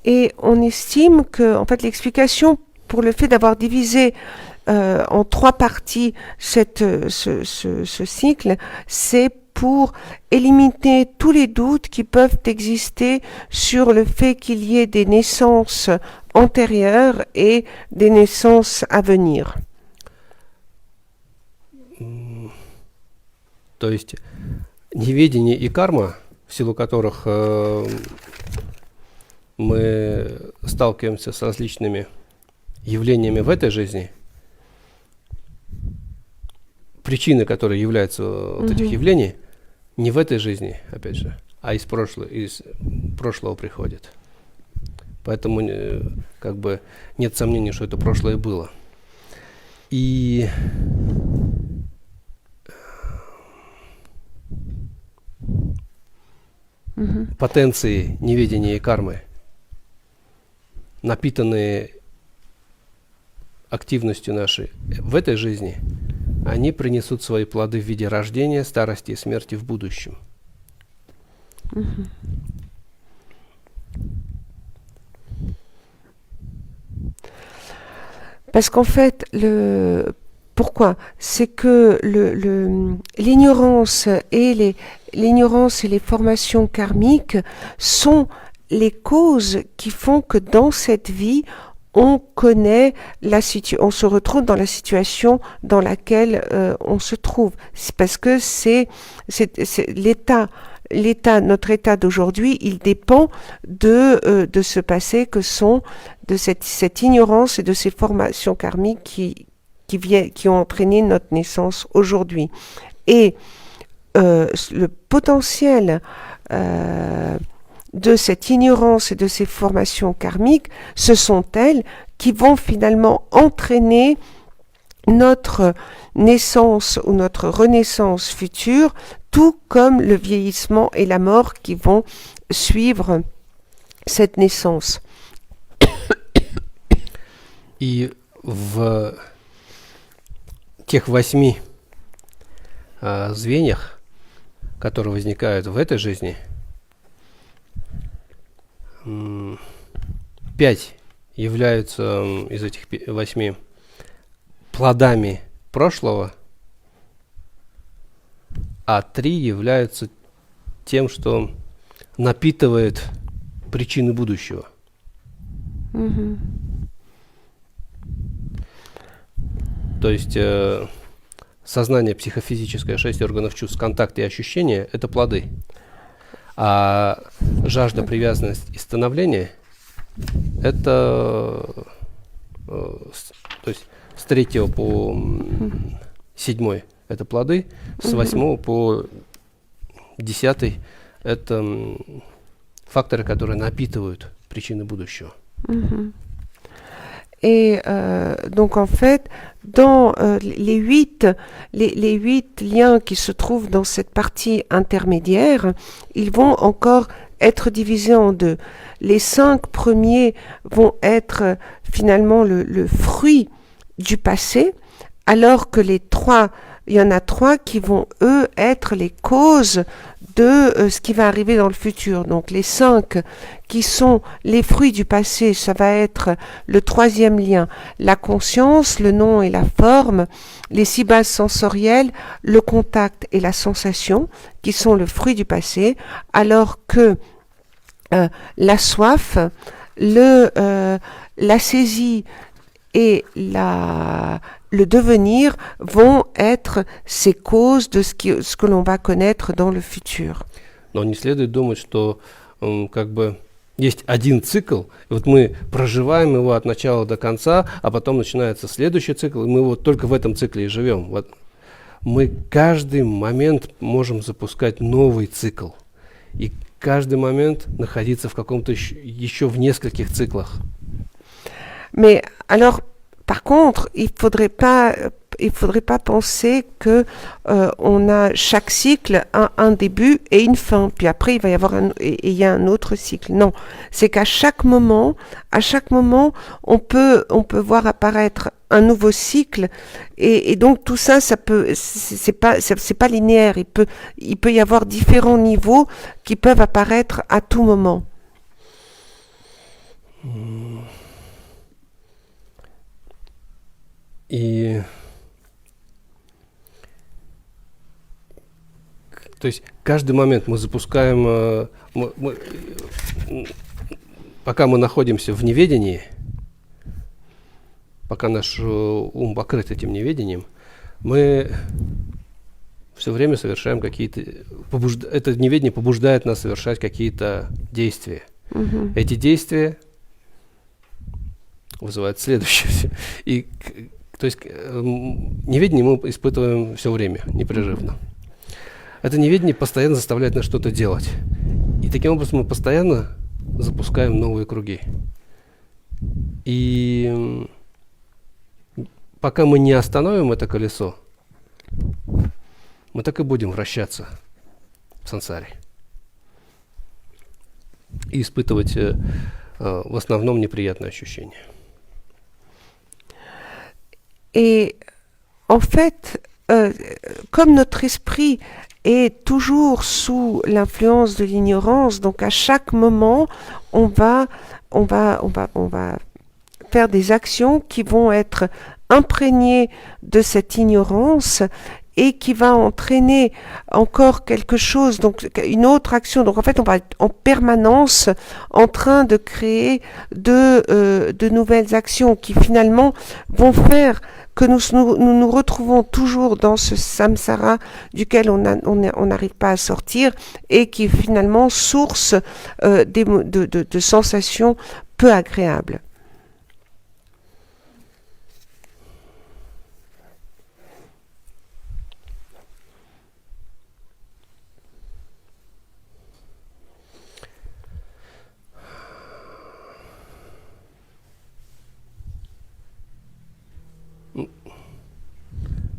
Et on estime que, en fait, l'explication pour le fait d'avoir divisé en 3 parties ce cycle, c'est pour éliminer tous les doutes qui peuvent exister sur le fait qu'il y ait des naissances antérieures et des naissances à venir. То есть неведение и карма, в силу которых мы сталкиваемся с различными явлениями в этой жизни, причины, которые являются вот этих явлений, не в этой жизни, опять же, а из прошлого приходят. Поэтому нет сомнений, что это прошлое было. И потенции неведения и кармы, напитанные активностью нашей в этой жизни, они принесут свои плоды в виде рождения, старости и смерти в будущем. Parce qu'en fait, pourquoi? C'est que l'ignorance et les formations karmiques sont les causes qui font que dans cette vie, on se retrouve dans la situation dans laquelle on se trouve. C'est parce que c'est notre état d'aujourd'hui, il dépend de ce passé que sont de cette ignorance et de ces formations karmiques qui ont entraîné notre naissance aujourd'hui. Et le potentiel de cette ignorance et de ces formations karmiques, ce sont elles qui vont finalement entraîner notre naissance ou notre renaissance future, tout comme le vieillissement et la mort qui vont suivre cette naissance. И в тех 8 звеньях, которые возникают в этой жизни, 5 являются из этих 8 плодами прошлого, а 3 являются тем, что напитывает причины будущего. То есть сознание психофизическое, 6 органов чувств, контакт и ощущения – это плоды. А жажда, привязанность и становление – это то есть с 3 по 7 – это плоды, с 8 по 10 – это факторы, которые напитывают причины будущего. Et donc en fait, dans les 8 liens qui se trouvent dans cette partie intermédiaire, ils vont encore être divisés en deux. Les 5 premiers vont être finalement le fruit du passé, alors que il y en a 3 qui vont, eux, être les causes de ce qui va arriver dans le futur. Donc les 5 qui sont les fruits du passé, ça va être le 3e lien, la conscience, le nom et la forme, les 6 bases sensorielles, le contact et la sensation, qui sont le fruit du passé, alors que la soif, la saisie et le devenir vont être ces causes de ce que l'on va connaître dans le futur. Но не следует думать, что как бы есть один цикл, и вот мы проживаем его от начала до конца, а потом начинается следующий цикл, и мы вот только в этом цикле и живем. Вот мы каждый момент можем запускать новый цикл, и каждый момент находиться в каком-то еще в нескольких циклах. Mais alors, par contre, il faudrait pas penser que on a chaque cycle un début et une fin, puis après il va y avoir il y a un autre cycle. Non, c'est qu'à chaque moment, on peut voir apparaître un nouveau cycle, et donc tout ça, c'est pas linéaire. Il peut y avoir différents niveaux qui peuvent apparaître à tout moment. И то есть каждый момент мы запускаем, пока мы находимся в неведении, пока наш ум покрыт этим неведением, мы все время совершаем какие-то... Это неведение побуждает нас совершать какие-то действия. Mm-hmm. Эти действия вызывают следующее. И то есть неведение мы испытываем все время, непрерывно. Это неведение постоянно заставляет нас что-то делать. И таким образом мы постоянно запускаем новые круги. И пока мы не остановим это колесо, мы так и будем вращаться в сансаре. И испытывать в основном неприятные ощущения. Et en fait, comme notre esprit est toujours sous l'influence de l'ignorance, donc à chaque moment, on va faire des actions qui vont être imprégnées de cette ignorance et qui va entraîner encore quelque chose, donc une autre action. Donc en fait, on va être en permanence en train de créer de nouvelles actions qui finalement vont faire que nous retrouvons toujours dans ce samsara duquel on n'arrive pas à sortir, et qui est finalement source de sensations peu agréables.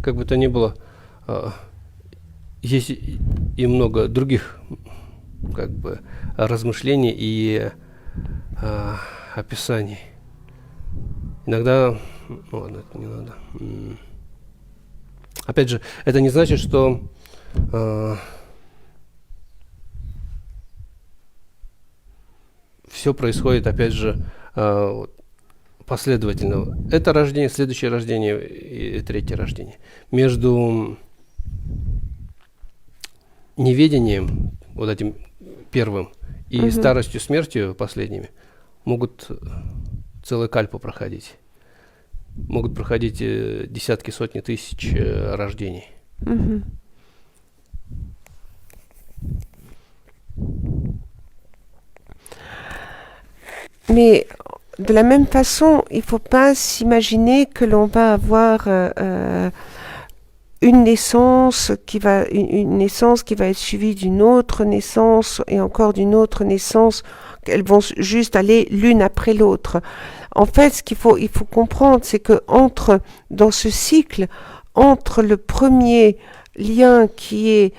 Как бы то ни было, есть и много других как бы размышлений и описаний. Иногда, ладно, это не надо. Опять же, это не значит, что все происходит, опять же, последовательно. Это рождение, следующее рождение и третье рождение. Между неведением, вот этим первым, и старостью, смертью последними, могут целые кальпы проходить. Могут проходить десятки, сотни тысяч рождений. Mais de la même façon, il ne faut pas s'imaginer que l'on va avoir une naissance qui va être suivie d'une autre naissance et encore d'une autre naissance. Elles vont juste aller l'une après l'autre. En fait, ce qu'il faut comprendre, c'est que dans ce cycle, entre le premier lien qui est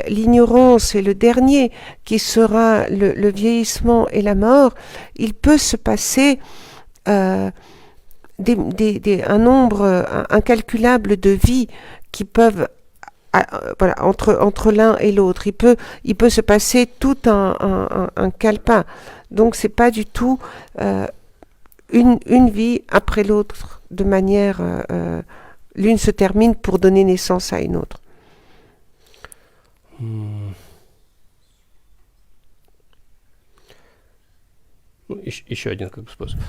l'ignorance et le dernier, qui sera le vieillissement et la mort, il peut se passer un nombre incalculable de vies qui peuvent voilà, entre l'un et l'autre. Il peut se passer tout un calepin. Donc c'est pas du tout une vie après l'autre de manière l'une se termine pour donner naissance à une autre. Еще один как бы способ.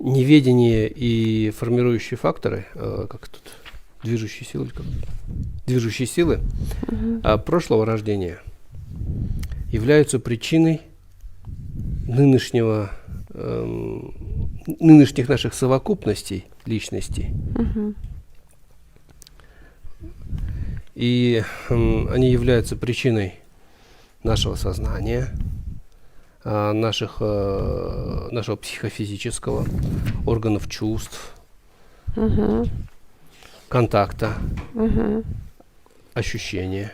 Неведение и формирующие факторы, как тут, движущие силы, прошлого рождения являются причиной нынешних наших совокупностей личностей. И они являются причиной нашего сознания, нашего психофизического, органов чувств, контакта, ощущения.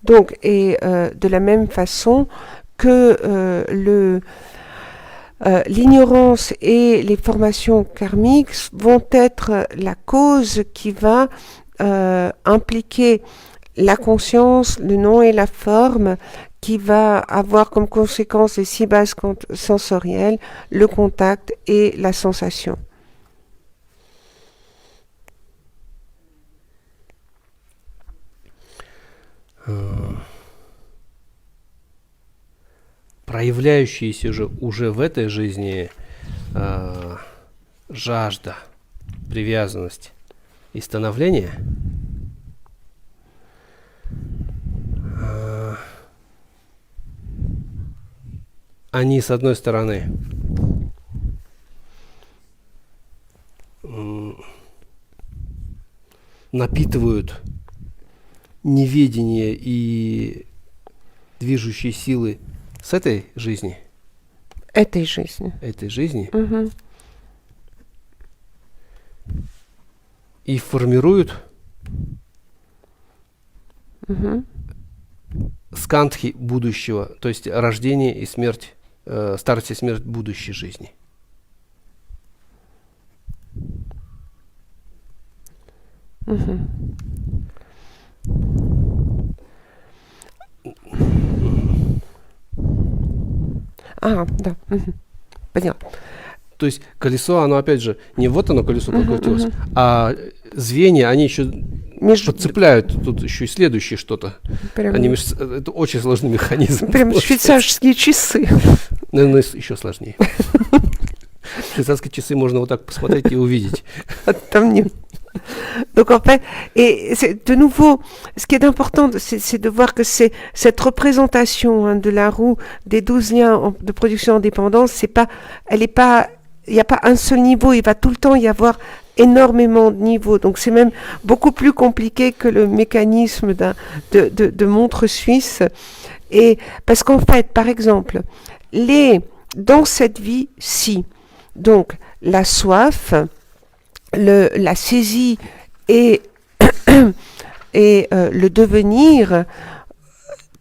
Donc, et de la même façon que l'ignorance et les formations karmiques vont être la cause qui va impliquer la conscience, le nom et la forme, qui va avoir comme conséquence les 6 bases sensorielles, le contact et la sensation. Проявляющиеся уже в этой жизни жажда, привязанность и становление они, с одной стороны, напитывают неведение и движущие силы с этой жизни. Этой жизни. И формируют скандхи будущего, то есть рождение и смерть, старость и смерть будущей жизни. Да. Понятно. То есть колесо, оно опять же, не вот оно колесо прокрутилось, а звенья, они еще подцепляют тут еще и следующее что-то. Это очень сложный механизм. Прям швейцарские часы. Наверное, еще сложнее. Швейцарские часы можно вот так посмотреть и увидеть. Там нет. Donc en fait, et de nouveau, ce qui est important, c'est de voir que c'est cette représentation de la roue des 12 liens de production en dépendance, il n'y a pas un seul niveau, il va tout le temps y avoir énormément de niveaux. Donc c'est même beaucoup plus compliqué que le mécanisme de montre suisse. Et parce qu'en fait, par exemple, dans cette vie-ci, donc la soif, la saisie et le devenir,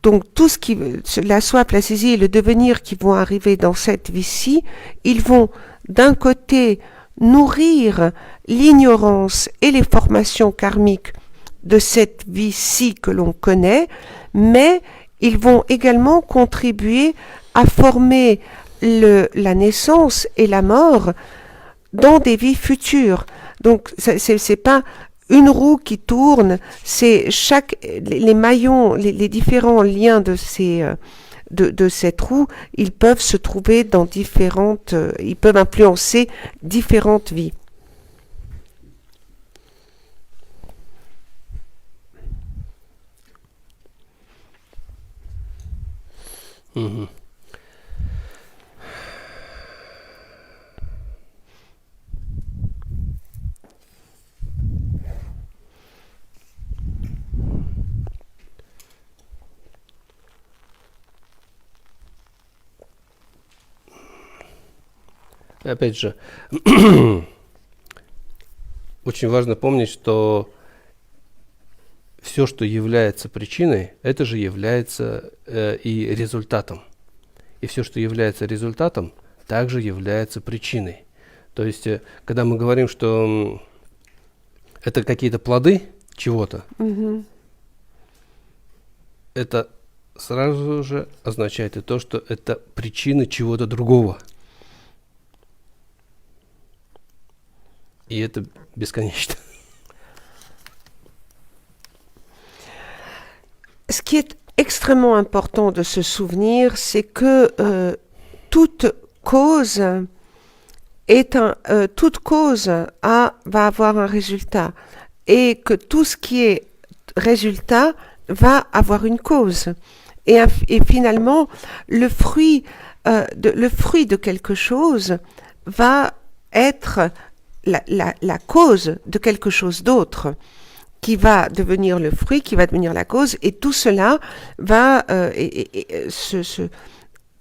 donc tout ce qui, la soif, la saisie et le devenir qui vont arriver dans cette vie-ci, ils vont d'un côté nourrir l'ignorance et les formations karmiques de cette vie-ci que l'on connaît, mais ils vont également contribuer à former la naissance et la mort dans des vies futures. Donc c'est pas une roue qui tourne, c'est les maillons, les différents liens de cette roue, ils peuvent se trouver dans ils peuvent influencer différentes vies. Опять же, очень важно помнить, что все, что является причиной, это же является и результатом. И все, что является результатом, также является причиной. То есть, когда мы говорим, что это какие-то плоды чего-то, это сразу же означает и то, что это причина чего-то другого. И это бесконечно. Ce qui est extrêmement important de se souvenir, c'est que toute cause va avoir un résultat, et que tout ce qui est résultat va avoir une cause. Et finalement, le fruit de quelque chose va être la cause de quelque chose d'autre, qui va devenir le fruit, qui va devenir la cause, et tout cela va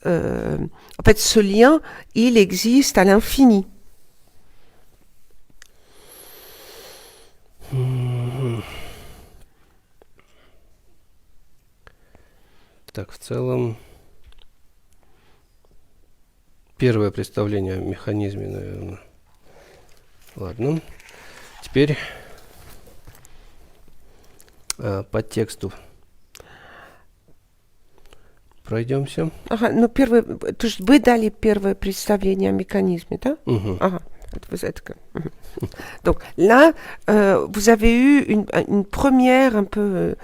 en fait, ce lien, il existe à l'infini. Так, в целом, первое представление о механизме, наверное. Ладно. Теперь по тексту пройдемся. Ага, ну первое, то есть вы дали первое представление о mécanisme, да? Ага. Donc là, vous avez eu une première un peu.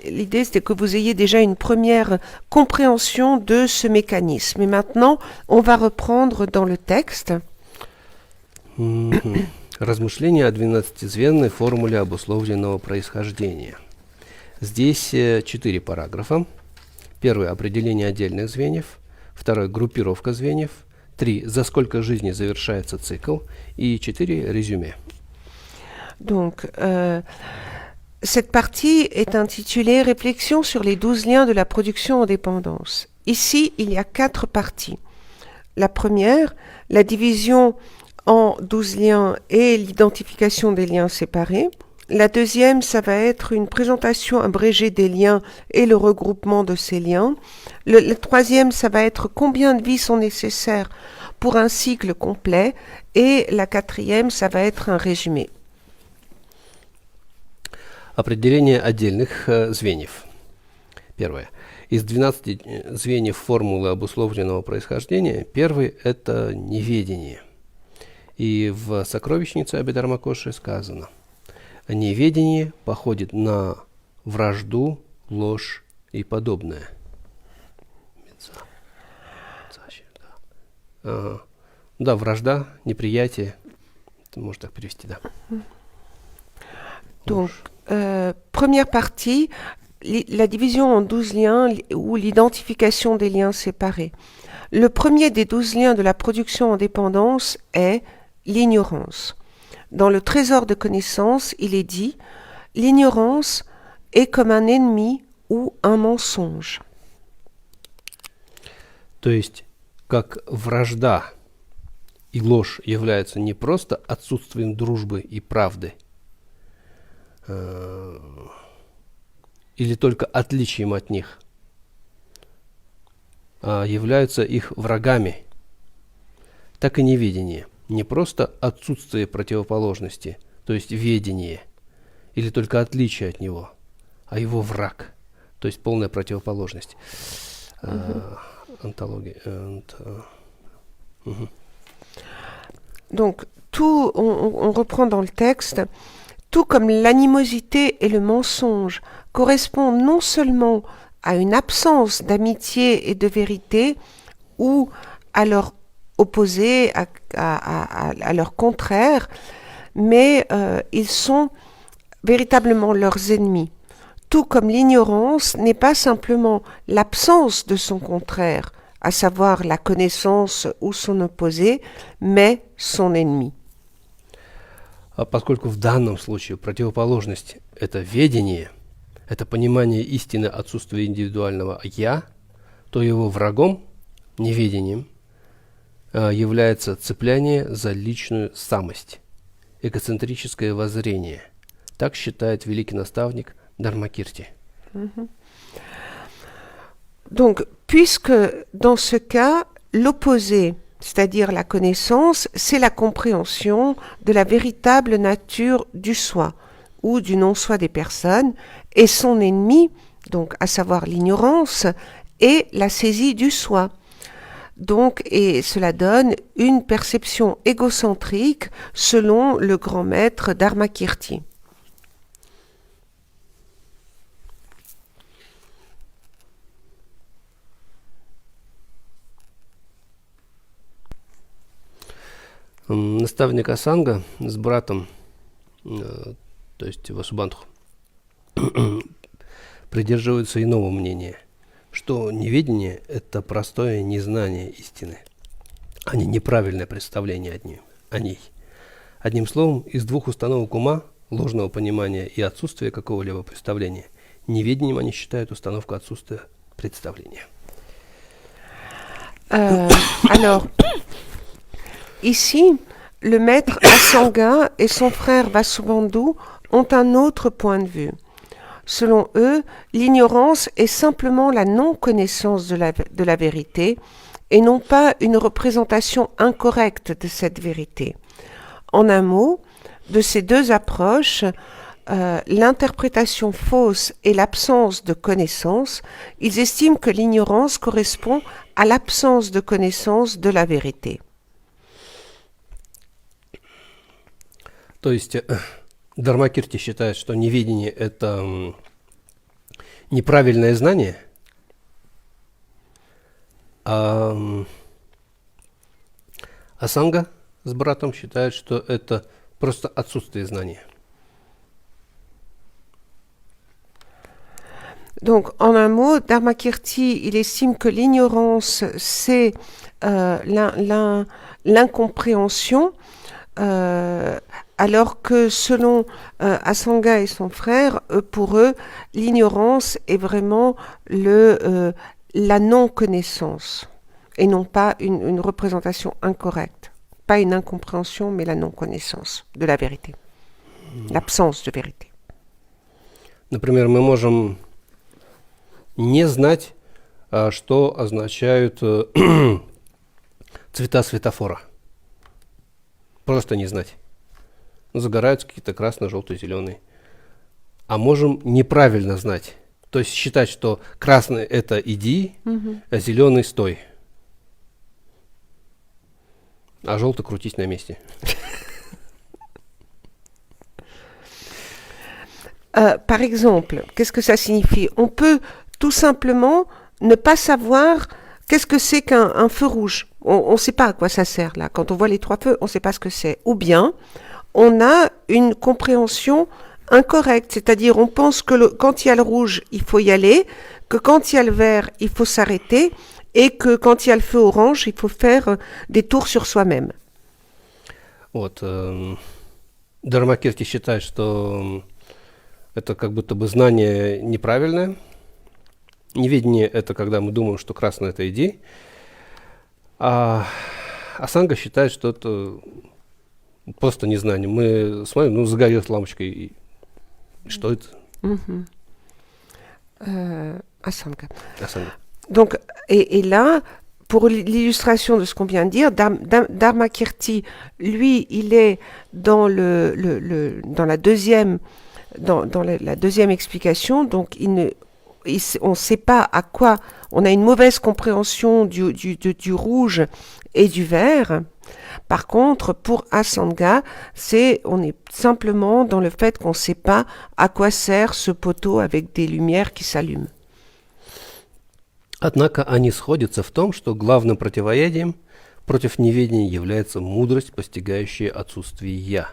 L'idée, c'était que vous ayez déjà une première compréhension de ce mécanisme. Et maintenant, on va reprendre dans le texte. Размышления о 12-звенной формуле обусловленного происхождения. Здесь 4 параграфа. Первый – определение отдельных звеньев. Второй – группировка звеньев. 3. За сколько жизней завершается цикл. И 4. Резюме. Donc, cette partie est intitulée « Réflexion sur les 12 liens de la production en dépendance ». Ici, il y a 4 parties. La première, la division en 12 liens et l'identification des liens séparés. La deuxième, ça va être une présentation abrégée des liens et le regroupement de ces liens. Le troisième, ça va être combien de vies sont nécessaires pour un cycle complet. Et la quatrième, ça va être un résumé. Определение отдельных звеньев. Первое. Из 12 звеньев формулы обусловленного происхождения, первый – это неведение. И в сокровищнице Абидарма Коши сказано: неведение походит на вражду, ложь и подобное. Да, вражда, неприятие. Можно так перевести, да. Donc, première partie, la division en 12 liens ou l'identification des liens séparés. Le premier des 12 liens de la production en dépendance est l'ignorance. Dans le trésor de connaissances, il est dit « L'ignorance est comme un ennemi ou un mensonge ». То есть, как вражда и ложь являются не просто отсутствием дружбы и правды, или только отличием от них, а являются их врагами, так и неведение. Не просто отсутствие противоположности, то есть ведение, или только отличие от него, а его враг, то есть полная противоположность. Ontologie. Donc, tout, on reprend dans le texte, tout comme l'animosité et le mensonge correspondent non seulement à une absence d'amitié et de vérité, ou à leur opposé, à leur contraire, mais ils sont véritablement leurs ennemis. Tout comme l'ignorance n'est pas simplement l'absence de son contraire, à savoir la connaissance ou son opposé, mais son ennemi. Поскольку в данном случае противоположность – это ведение, это понимание истины отсутствия индивидуального «я», то его врагом, неведением, является цепляние за личную самость, эгоцентрическое воззрение. Так считает великий наставник Дharmakirti. Donc, puisque dans ce cas, l'opposé, c'est-à-dire la connaissance, c'est la compréhension de la véritable nature du soi ou du non-soi des personnes, et son ennemi, donc à savoir l'ignorance, est la saisie du soi. Donc, et cela donne une perception égocentrique selon le grand maître Dharmakirti. Наставник Асанга с братом, то есть Васубандху, придерживаются иного мнения, что неведение – это простое незнание истины, а не неправильное представление о ней. Одним словом, из двух установок ума, ложного понимания и отсутствия какого-либо представления, неведением они считают установку отсутствия представления. Alors, ici, le maître Asanga et son frère Vasubandhu ont un autre point de vue. Selon eux, l'ignorance est simplement la non-connaissance de la vérité et non pas une représentation incorrecte de cette vérité. En un mot, de ces deux approches, l'interprétation fausse et l'absence de connaissance, ils estiment que l'ignorance correspond à l'absence de connaissance de la vérité. То есть Дharmakirti считает, что неведение – это неправильное знание, а Асанга с братом считает, что это просто отсутствие знания. Donc, en un mot, Dharmakirti, il estime que l'ignorance, c'est l'incompréhension, alors que selon Asanga et son frère, pour eux, l'ignorance est vraiment la non-connaissance, et non pas une représentation incorrecte. Pas une incompréhension, mais la non-connaissance de la vérité, l'absence de vérité. Например, мы можем не знать, что означают цвета светофора. Просто не знать. Загораются какие-то красный, желтый, зеленый. А можем неправильно знать. То есть считать, что красный – это иди, а зеленый – стой. А желтый – крутись на месте. Par exemple, qu'est-ce que ça signifie? On peut tout simplement ne pas savoir qu'est-ce que c'est qu'un feu rouge. On ne sait pas à quoi ça sert là. Quand on voit les trois feux, on ne sait pas ce que c'est. Ou bien, on a une compréhension incorrecte, c'est-à-dire on pense que quand il y a le rouge, il faut y aller, que quand il y a le vert, il faut s'arrêter, et que quand il y a le feu orange, il faut faire des tours sur soi-même. Вот. Дharmakirti считает, что это как будто бы знание неправильное. Неведение – это когда мы думаем, что красное – это иди. А Асанга считает, что это просто незнание. Мы смотрим, загорелась лампочка, и что это? Asanga. Асанга. Donc, et là, pour l'illustration de ce qu'on vient de dire, Dharmakirti, lui, il est dans dans la deuxième explication, donc on ne sait pas à quoi, on a une mauvaise compréhension du rouge et du vert. Par contre, pour Asanga, on est simplement dans le fait qu'on ne sait pas à quoi sert ce poteau avec des lumières qui s'allument. Однако они сходятся в том, что главным противоядием против неведения является мудрость, постигающая отсутствие «я».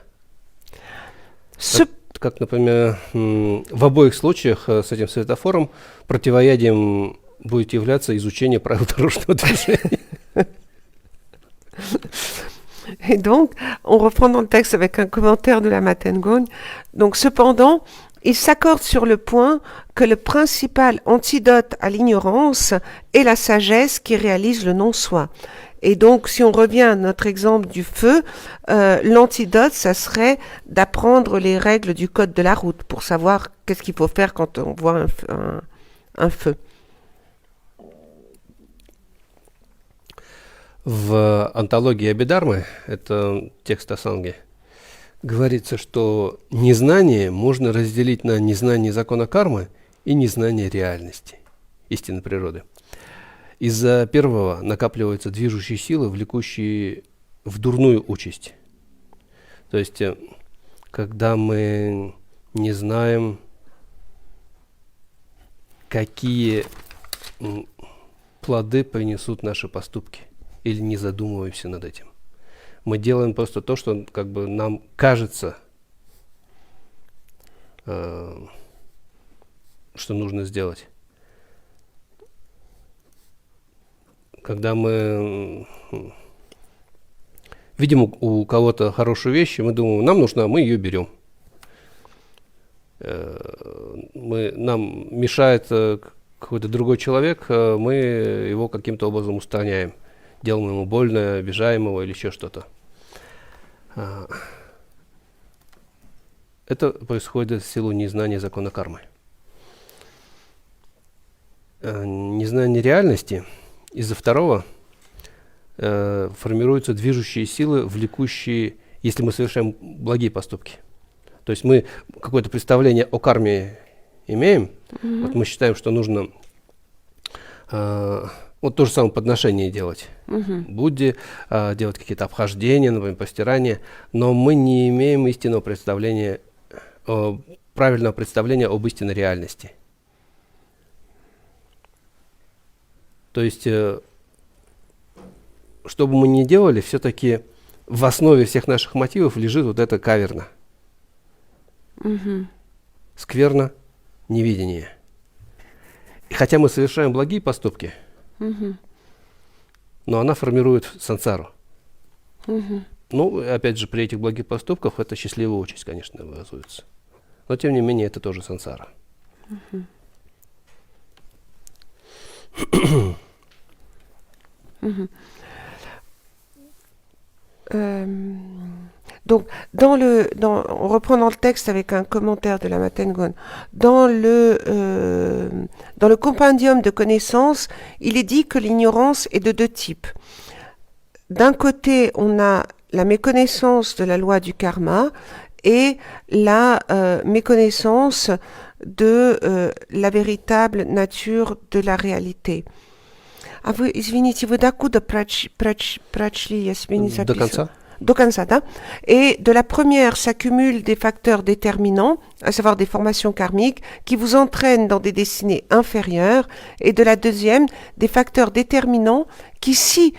Как, например, в обоих случаях с этим светофором противоядием будет являться изучение правил дорожного движения. Et donc, on reprend dans le texte avec un commentaire de la Matengon. Donc, cependant, ils s'accordent sur le point que le principal antidote à l'ignorance est la sagesse qui réalise le non-soi. Et donc, si on revient à notre exemple du feu, l'antidote, ça serait d'apprendre les règles du code de la route pour savoir qu'est-ce qu'il faut faire quand on voit un feu. В антологии Абидармы, это текст Асанги, говорится, что незнание можно разделить на незнание закона кармы и незнание реальности, истины природы. Из-за первого накапливаются движущие силы, влекущие в дурную участь. То есть, когда мы не знаем, какие плоды принесут наши поступки, или не задумываемся над этим. Мы делаем просто то, что как бы нам кажется, что нужно сделать. Когда мы видим у кого-то хорошую вещь, и мы думаем, нам нужна, мы ее берем. Нам мешает какой-то другой человек, мы его каким-то образом устраняем. Делаем ему больно, обижаем его или еще что-то. Это происходит в силу незнания закона кармы. Незнание реальности из-за второго формируются движущие силы, влекущие, если мы совершаем благие поступки. То есть мы какое-то представление о карме имеем, вот мы считаем, что нужно вот то же самое подношение делать. Будде, делать какие-то обхождения, например, постирания, но мы не имеем истинного представления, правильного представления об истинной реальности. То есть, что бы мы ни делали, все-таки в основе всех наших мотивов лежит вот это каверна. Скверно, невидение. И хотя мы совершаем благие поступки, но она формирует сансару. Ну, опять же, при этих благих поступках это счастливая участь, конечно, образуется. Но, тем не менее, это тоже сансара. Donc, on reprend dans le texte avec un commentaire de la Matengon. Dans le compendium de connaissances, il est dit que l'ignorance est de deux types. D'un côté, on a la méconnaissance de la loi du karma et la méconnaissance de la véritable nature de la réalité. А вы, извините, вы докуда прочли, я себе не записывала? До конца? До конца, да. Et de la première s'accumulent des facteurs déterminants, à savoir des formations karmiques, qui vous entraînent dans des destinées inférieures, et de la deuxième, des facteurs déterminants qui, s'ils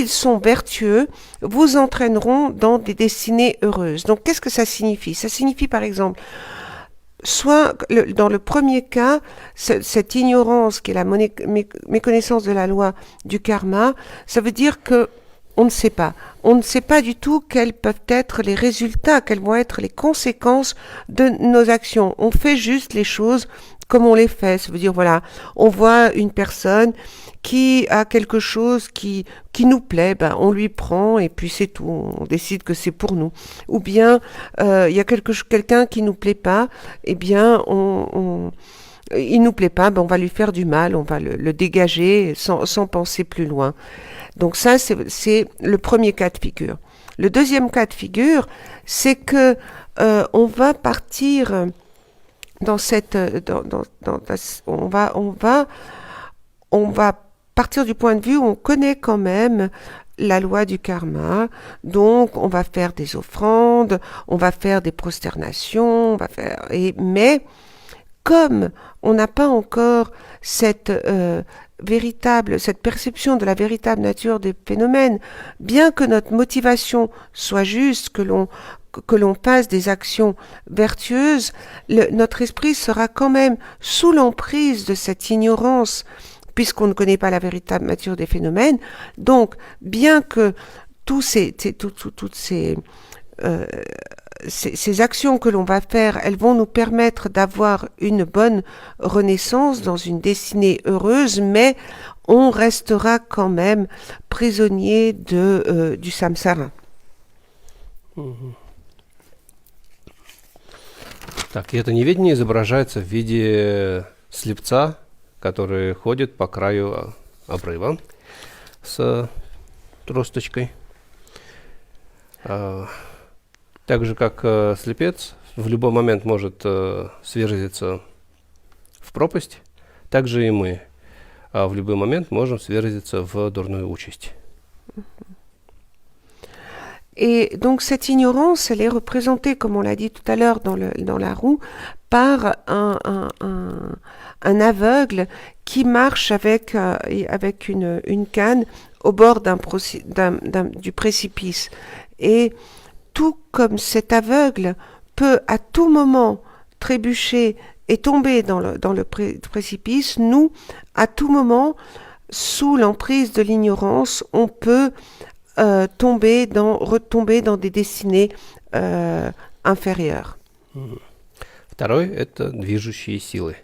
sont vertueux, vous entraîneront dans des destinées heureuses. Donc, qu'est-ce que ça signifie? Ça signifie, par exemple, soit dans le premier cas, cette ignorance qui est la méconnaissance de la loi du karma, ça veut dire que on ne sait pas. On ne sait pas du tout quels peuvent être les résultats, quelles vont être les conséquences de nos actions. On fait juste les choses comme on les fait. Ça veut dire, voilà, on voit une personne qui a quelque chose qui nous plaît, ben on lui prend et puis c'est tout. On décide que c'est pour nous. Ou bien, il y a quelqu'un qui nous plaît pas, eh bien, il nous plaît pas, ben on va lui faire du mal, on va le dégager sans penser plus loin. Donc ça, c'est le premier cas de figure. Le deuxième cas de figure, c'est que on va partir dans cette, on va partir du point de vue où on connaît quand même la loi du karma, donc on va faire des offrandes, on va faire des prosternations, mais comme on n'a pas encore cette perception de la véritable nature des phénomènes, bien que notre motivation soit juste, que l'on fasse des actions vertueuses, notre esprit sera quand même sous l'emprise de cette ignorance, puisqu'on ne connaît pas la véritable nature des phénomènes. Donc, bien que toutes ces ces actions que l'on va faire, elles vont nous permettre d'avoir une bonne renaissance dans une destinée heureuse, mais on restera quand même prisonnier du samsara. Так, и это неведение изображается в виде слепца, который ходит по краю обрыва с тросточкой. Так же, как слепец в любой момент может сверзиться в пропасть, так же и мы в любой момент можем сверзиться в дурную участь. Et donc cette ignorance, elle est représentée, comme on l'a dit tout à l'heure dans la roue, par un aveugle qui marche avec une canne au bord du précipice. Et tout comme cet aveugle peut à tout moment trébucher et tomber dans le précipice, nous, à tout moment, sous l'emprise de l'ignorance, on peut retomber dans des destinées inférieures. Второй – это движущие силы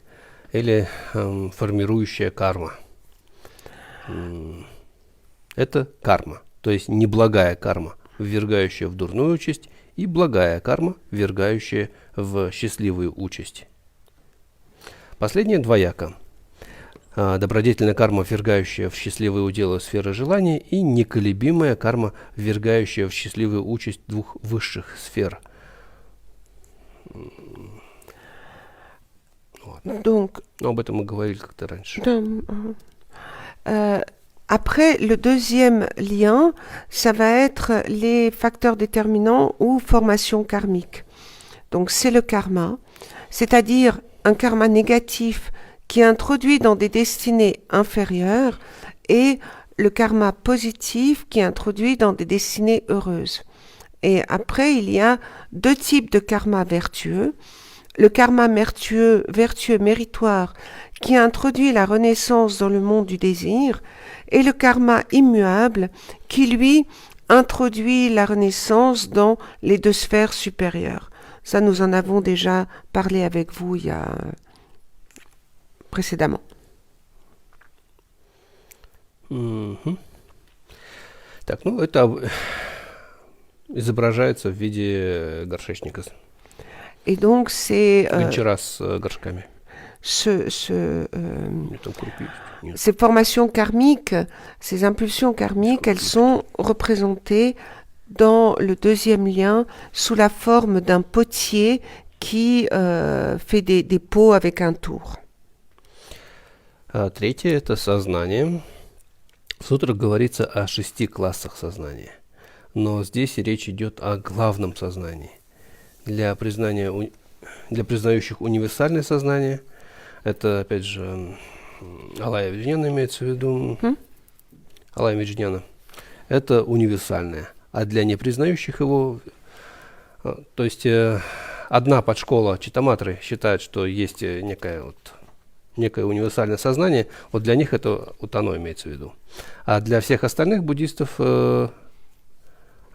или формирующая карма. Это карма, то есть неблагая карма, ввергающая в дурную участь, и благая карма, ввергающая в счастливую участь. Последнее двояко. Добродетельная карма, ввергающая в счастливые уделы сферы желания, и неколебимая карма, ввергающая в счастливую участь двух высших сфер. Donc, об этом мы говорили как-то раньше. Après, le deuxième lien, ça va être les facteurs déterminants ou formations karmiques. Donc, c'est le karma, c'est-à-dire un karma négatif qui est introduit dans des destinées inférieures et le karma positif qui est introduit dans des destinées heureuses. Et après, il y a deux types de karma vertueux. Le karma vertueux méritoire qui introduit la renaissance dans le monde du désir et le karma immuable qui, lui, introduit la renaissance dans les deux sphères supérieures. Ça, nous en avons déjà parlé avec vous précédemment. Так, это изображается в виде горшечника. Et donc, c'est гончара с горшками. Ces formations karmiques, ces impulsions karmiques, elles sont représentées dans le deuxième lien sous la forme d'un potier qui fait des pots avec un tour. Третье – это сознание. В сутрах говорится о 6 классах сознания. Но здесь речь идет о главном сознании. Для признающих универсальное сознание, это, опять же, Алая Виджняна имеется в виду, Алая Виджняна, это универсальное. А для непризнающих его, то есть одна подшкола Читаматры считает, что есть некое универсальное сознание, вот для них это вот оно имеется в виду. А для всех остальных буддистов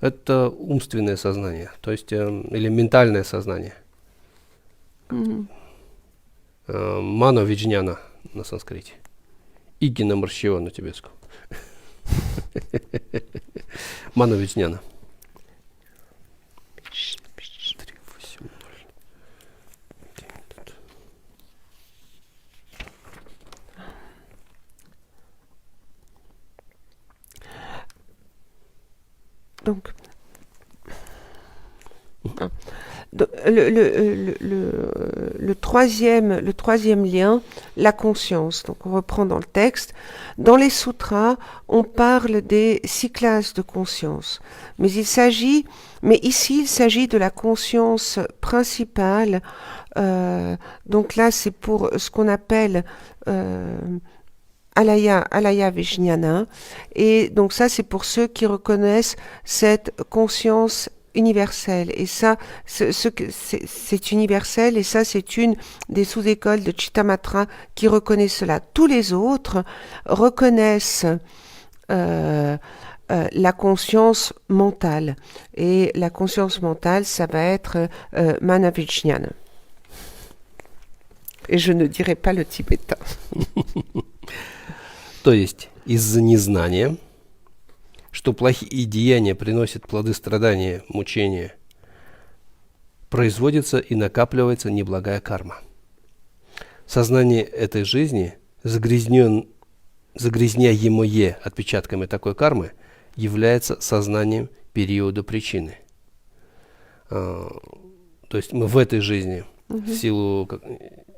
это умственное сознание, то есть или ментальное сознание. Мано Виджняна на санскрите. Игина Маршива на тибетском. Мано Виджняна. Donc, le troisième lien, la conscience. Donc, on reprend dans le texte. Dans les sutras, on parle des 6 classes de conscience. Mais ici, il s'agit de la conscience principale. Donc là, c'est pour ce qu'on appelle Alaya Vijnana. Et donc ça, c'est pour ceux qui reconnaissent cette conscience universelle. Et ça, c'est universel. Et ça, c'est une des sous-écoles de Chittamatra qui reconnaît cela. Tous les autres reconnaissent la conscience mentale. Et la conscience mentale, ça va être Manavijnana. Et je ne dirai pas le tibétain. То есть из-за незнания, что плохие деяния приносят плоды страдания, мучения, производится и накапливается неблагая карма. Сознание этой жизни, загрязняемое отпечатками такой кармы, является сознанием периода причины. То есть мы в этой жизни в силу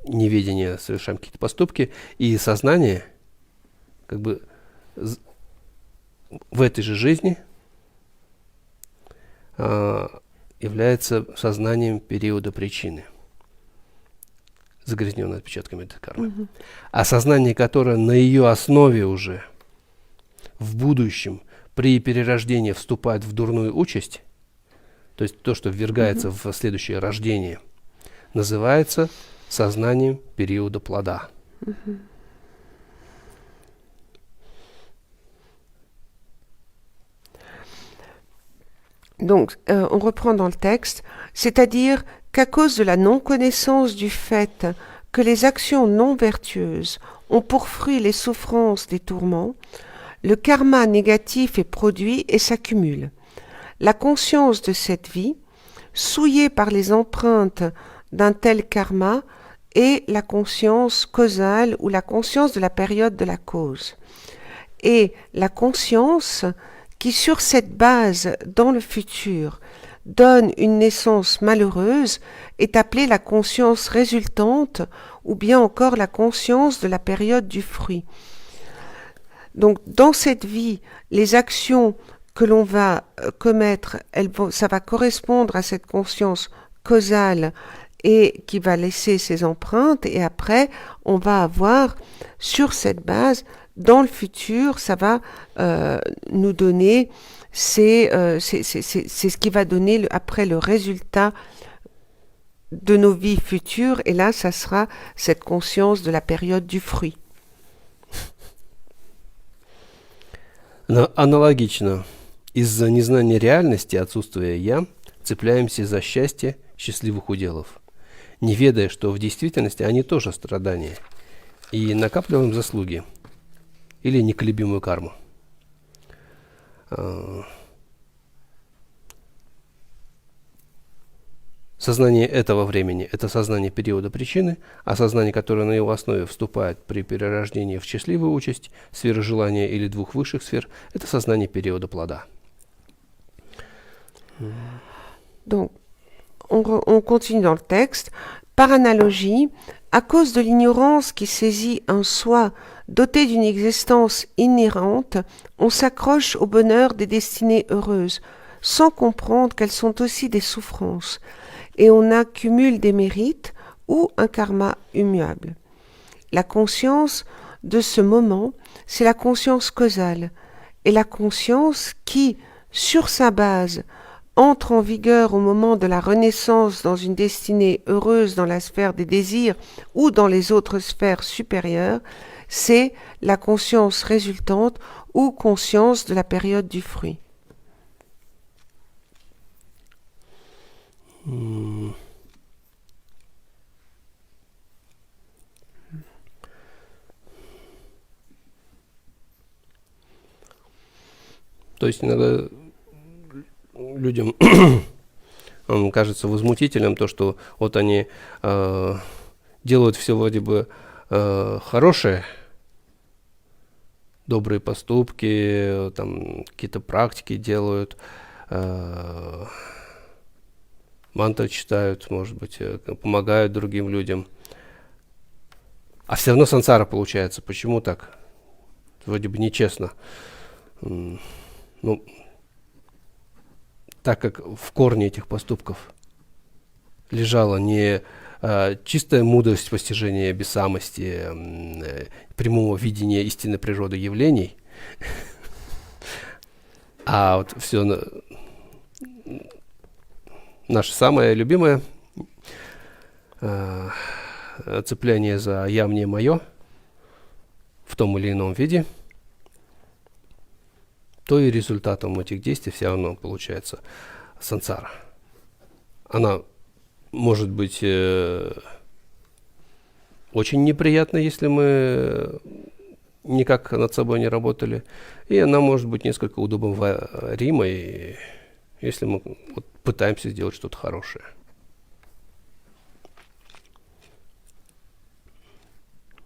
неведения совершаем какие-то поступки, и сознание как бы в этой же жизни является сознанием периода причины, загрязненное отпечатками этой кармы. А сознание, которое на ее основе уже в будущем при перерождении вступает в дурную участь, то есть то, что ввергается в следующее рождение, называется сознанием периода плода. Donc, on reprend dans le texte, c'est-à-dire qu'à cause de la non-connaissance du fait que les actions non vertueuses ont pour fruit les souffrances des tourments, le karma négatif est produit et s'accumule. La conscience de cette vie, souillée par les empreintes d'un tel karma, est la conscience causale ou la conscience de la période de la cause. Et la conscience qui, sur cette base, dans le futur, donne une naissance malheureuse, est appelée la conscience résultante ou bien encore la conscience de la période du fruit. Donc, dans cette vie, les actions que l'on va commettre, ça va correspondre à cette conscience causale et qui va laisser ses empreintes, et après, on va avoir, sur cette base, dans le futur, ça va nous donner, c'est ce qui va donner après le résultat de nos vies futures, et là, ça sera cette conscience de la période du fruit. Аналогично, из-за незнания реальности, отсутствия «я», цепляемся за счастье счастливых уделов, не ведая, что в действительности они тоже страдания, и накапливаем заслуги или неколебимую карму. Сознание этого времени – это сознание периода причины, а сознание, которое на его основе вступает при перерождении в счастливую участь, сферы желания или двух высших сфер – это сознание периода плода. Donc, on continue dans le texte. Par analogie, à cause de l'ignorance qui saisit un soi doté d'une existence inhérente, on s'accroche au bonheur des destinées heureuses, sans comprendre qu'elles sont aussi des souffrances, et on accumule des mérites ou un karma immuable. La conscience de ce moment, c'est la conscience causale, et la conscience qui, sur sa base, entre en vigueur au moment de la renaissance dans une destinée heureuse dans la sphère des désirs ou dans les autres sphères supérieures, c'est la conscience résultante ou conscience de la période du fruit. То есть иногда людям кажется возмутительным то, что вот они делают все вроде бы хорошее, добрые поступки, там какие-то практики делают, мантры читают, может быть, помогают другим людям. А все равно сансара получается. Почему так? Вроде бы нечестно. Ну, так как в корне этих поступков лежала не чистая мудрость постижения бессамости, прямого видения истинной природы явлений, а вот все наше самое любимое цепляние за «я, мне, мое» в том или ином виде, то и результатом этих действий все равно получается сансара. Она может быть очень неприятной, если мы никак над собой не работали, и она может быть несколько удобоваримой, если мы вот пытаемся сделать что-то хорошее.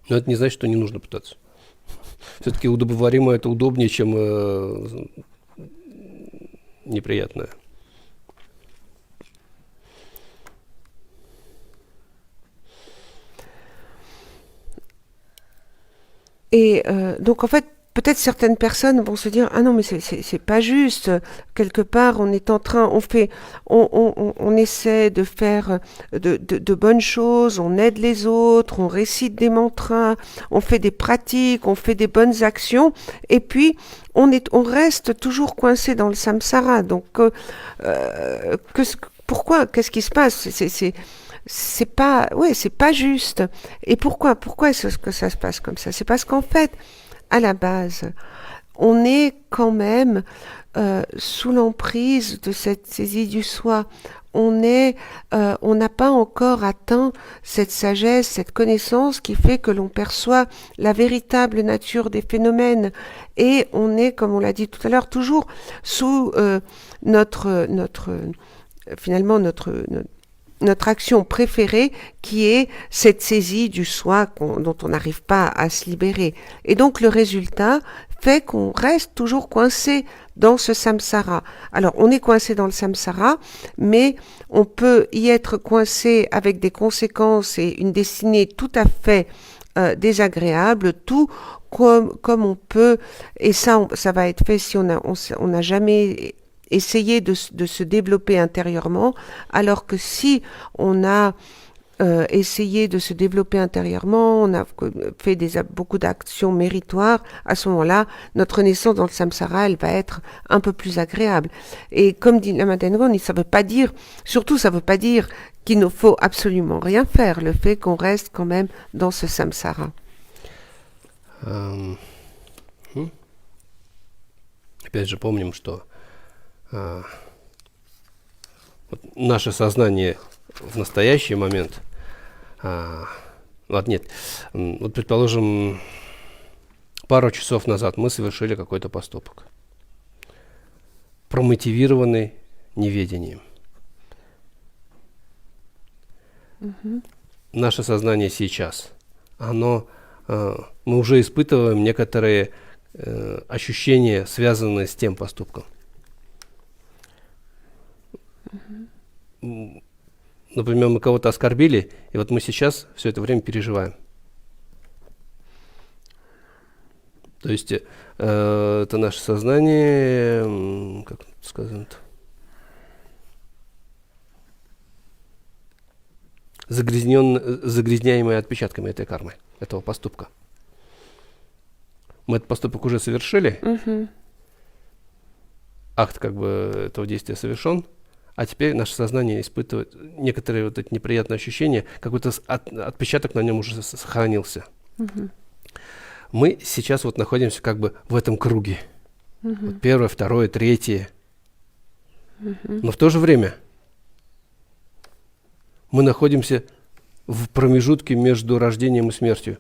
Но это не значит, что не нужно пытаться. Все-таки удобоваримое это удобнее, чем неприятное. Et donc en fait, peut-être certaines personnes vont se dire ah non mais c'est pas juste. Quelque part, on est en train, on essaie de faire de bonnes choses, on aide les autres, on récite des mantras, on fait des pratiques, on fait des bonnes actions, et puis on reste toujours coincé dans le samsara. Donc pourquoi? Qu'est-ce qui se passe? C'est pas juste. Et pourquoi est-ce que ça se passe comme ça? C'est parce qu'en fait, à la base, on est quand même sous l'emprise de cette saisie du soi. On n'a pas encore atteint cette sagesse, cette connaissance qui fait que l'on perçoit la véritable nature des phénomènes. Et on est, comme on l'a dit tout à l'heure, toujours sous finalement notre action préférée, qui est cette saisie du soi dont on n'arrive pas à se libérer. Et donc le résultat fait qu'on reste toujours coincé dans ce samsara. Alors on est coincé dans le samsara, mais on peut y être coincé avec des conséquences et une destinée tout à fait désagréable, tout comme on peut, et ça va être fait si on n'a jamais essayer de se développer intérieurement, alors que si on a essayé de se développer intérieurement, on a fait beaucoup d'actions méritoires, à ce moment-là, notre naissance dans le samsara, elle va être un peu plus agréable. Et comme dit Lama Tengon, ça veut pas dire qu'il ne faut absolument rien faire, le fait qu'on reste quand même dans ce samsara. Опять же, помним, что вот наше сознание в настоящий момент, вот предположим, пару часов назад мы совершили какой-то поступок, промотивированный неведением. Наше сознание сейчас, мы уже испытываем некоторые ощущения, связанные с тем поступком. Например, мы кого-то оскорбили, и вот мы сейчас все это время переживаем. То есть это наше сознание, как сказать, загрязняемое отпечатками этой кармы, этого поступка. Мы этот поступок уже совершили, акт как бы этого действия совершен, а теперь наше сознание испытывает некоторые вот эти неприятные ощущения, какой-то отпечаток на нем уже сохранился. Мы сейчас вот находимся как бы в этом круге. Вот первое, второе, третье. Но в то же время мы находимся в промежутке между рождением и смертью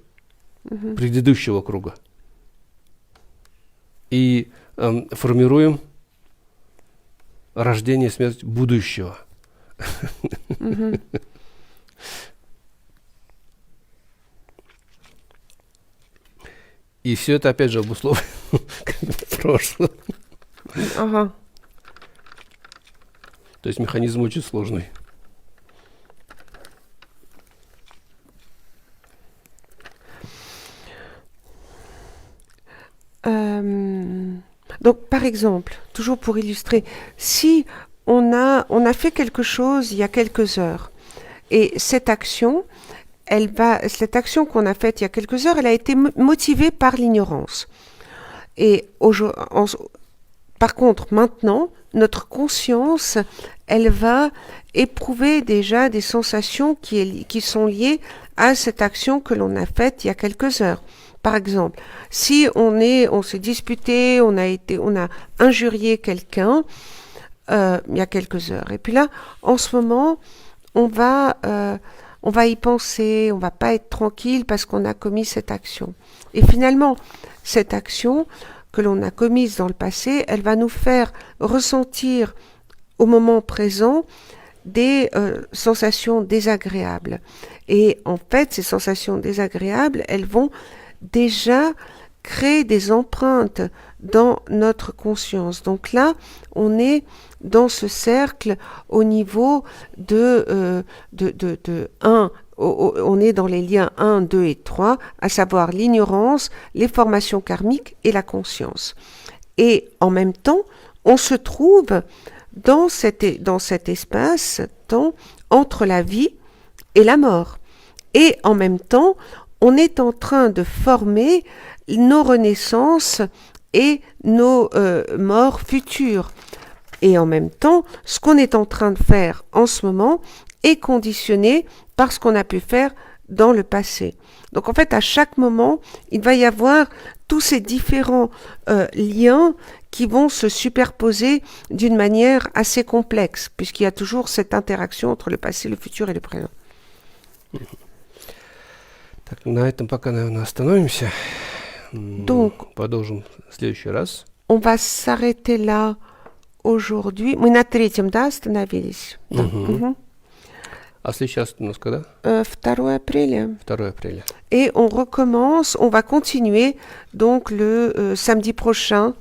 предыдущего круга. И формируем рождение и смерть будущего. И все это опять же обусловлено прошлым. Ага. То есть механизм очень сложный. Donc, par exemple, toujours pour illustrer, si on a fait quelque chose il y a quelques heures, et cette action qu'on a faite il y a quelques heures, elle a été motivée par l'ignorance. Et par contre, maintenant, notre conscience, elle va éprouver déjà des sensations qui sont liées à cette action que l'on a faite il y a quelques heures. Par exemple, si on s'est disputé, on a injurié quelqu'un il y a quelques heures. Et puis là, en ce moment, on va y penser, on va pas être tranquille parce qu'on a commis cette action. Et finalement, cette action que l'on a commise dans le passé, elle va nous faire ressentir au moment présent des sensations désagréables. Et en fait, ces sensations désagréables, elles vont déjà créer des empreintes dans notre conscience. Donc là, on est dans ce cercle au niveau de 1, on est dans les liens 1, 2 et 3, à savoir l'ignorance, les formations karmiques et la conscience. Et en même temps, on se trouve dans cet espace-temps entre la vie et la mort. Et en même temps, on est en train de former nos renaissances et nos morts futures. Et en même temps, ce qu'on est en train de faire en ce moment est conditionné par ce qu'on a pu faire dans le passé. Donc en fait, à chaque moment, il va y avoir tous ces différents liens qui vont se superposer d'une manière assez complexe, puisqu'il y a toujours cette interaction entre le passé, le futur et le présent. Так, на этом пока, наверное, остановимся. Donc, продолжим в следующий раз. On va s'arrêter là aujourd'hui. Мы на третьем, да, остановились? Да. Угу. А следующий раз у нас когда? 2 апреля. 2 апреля. Et on recommence, on va continuer donc le samedi prochain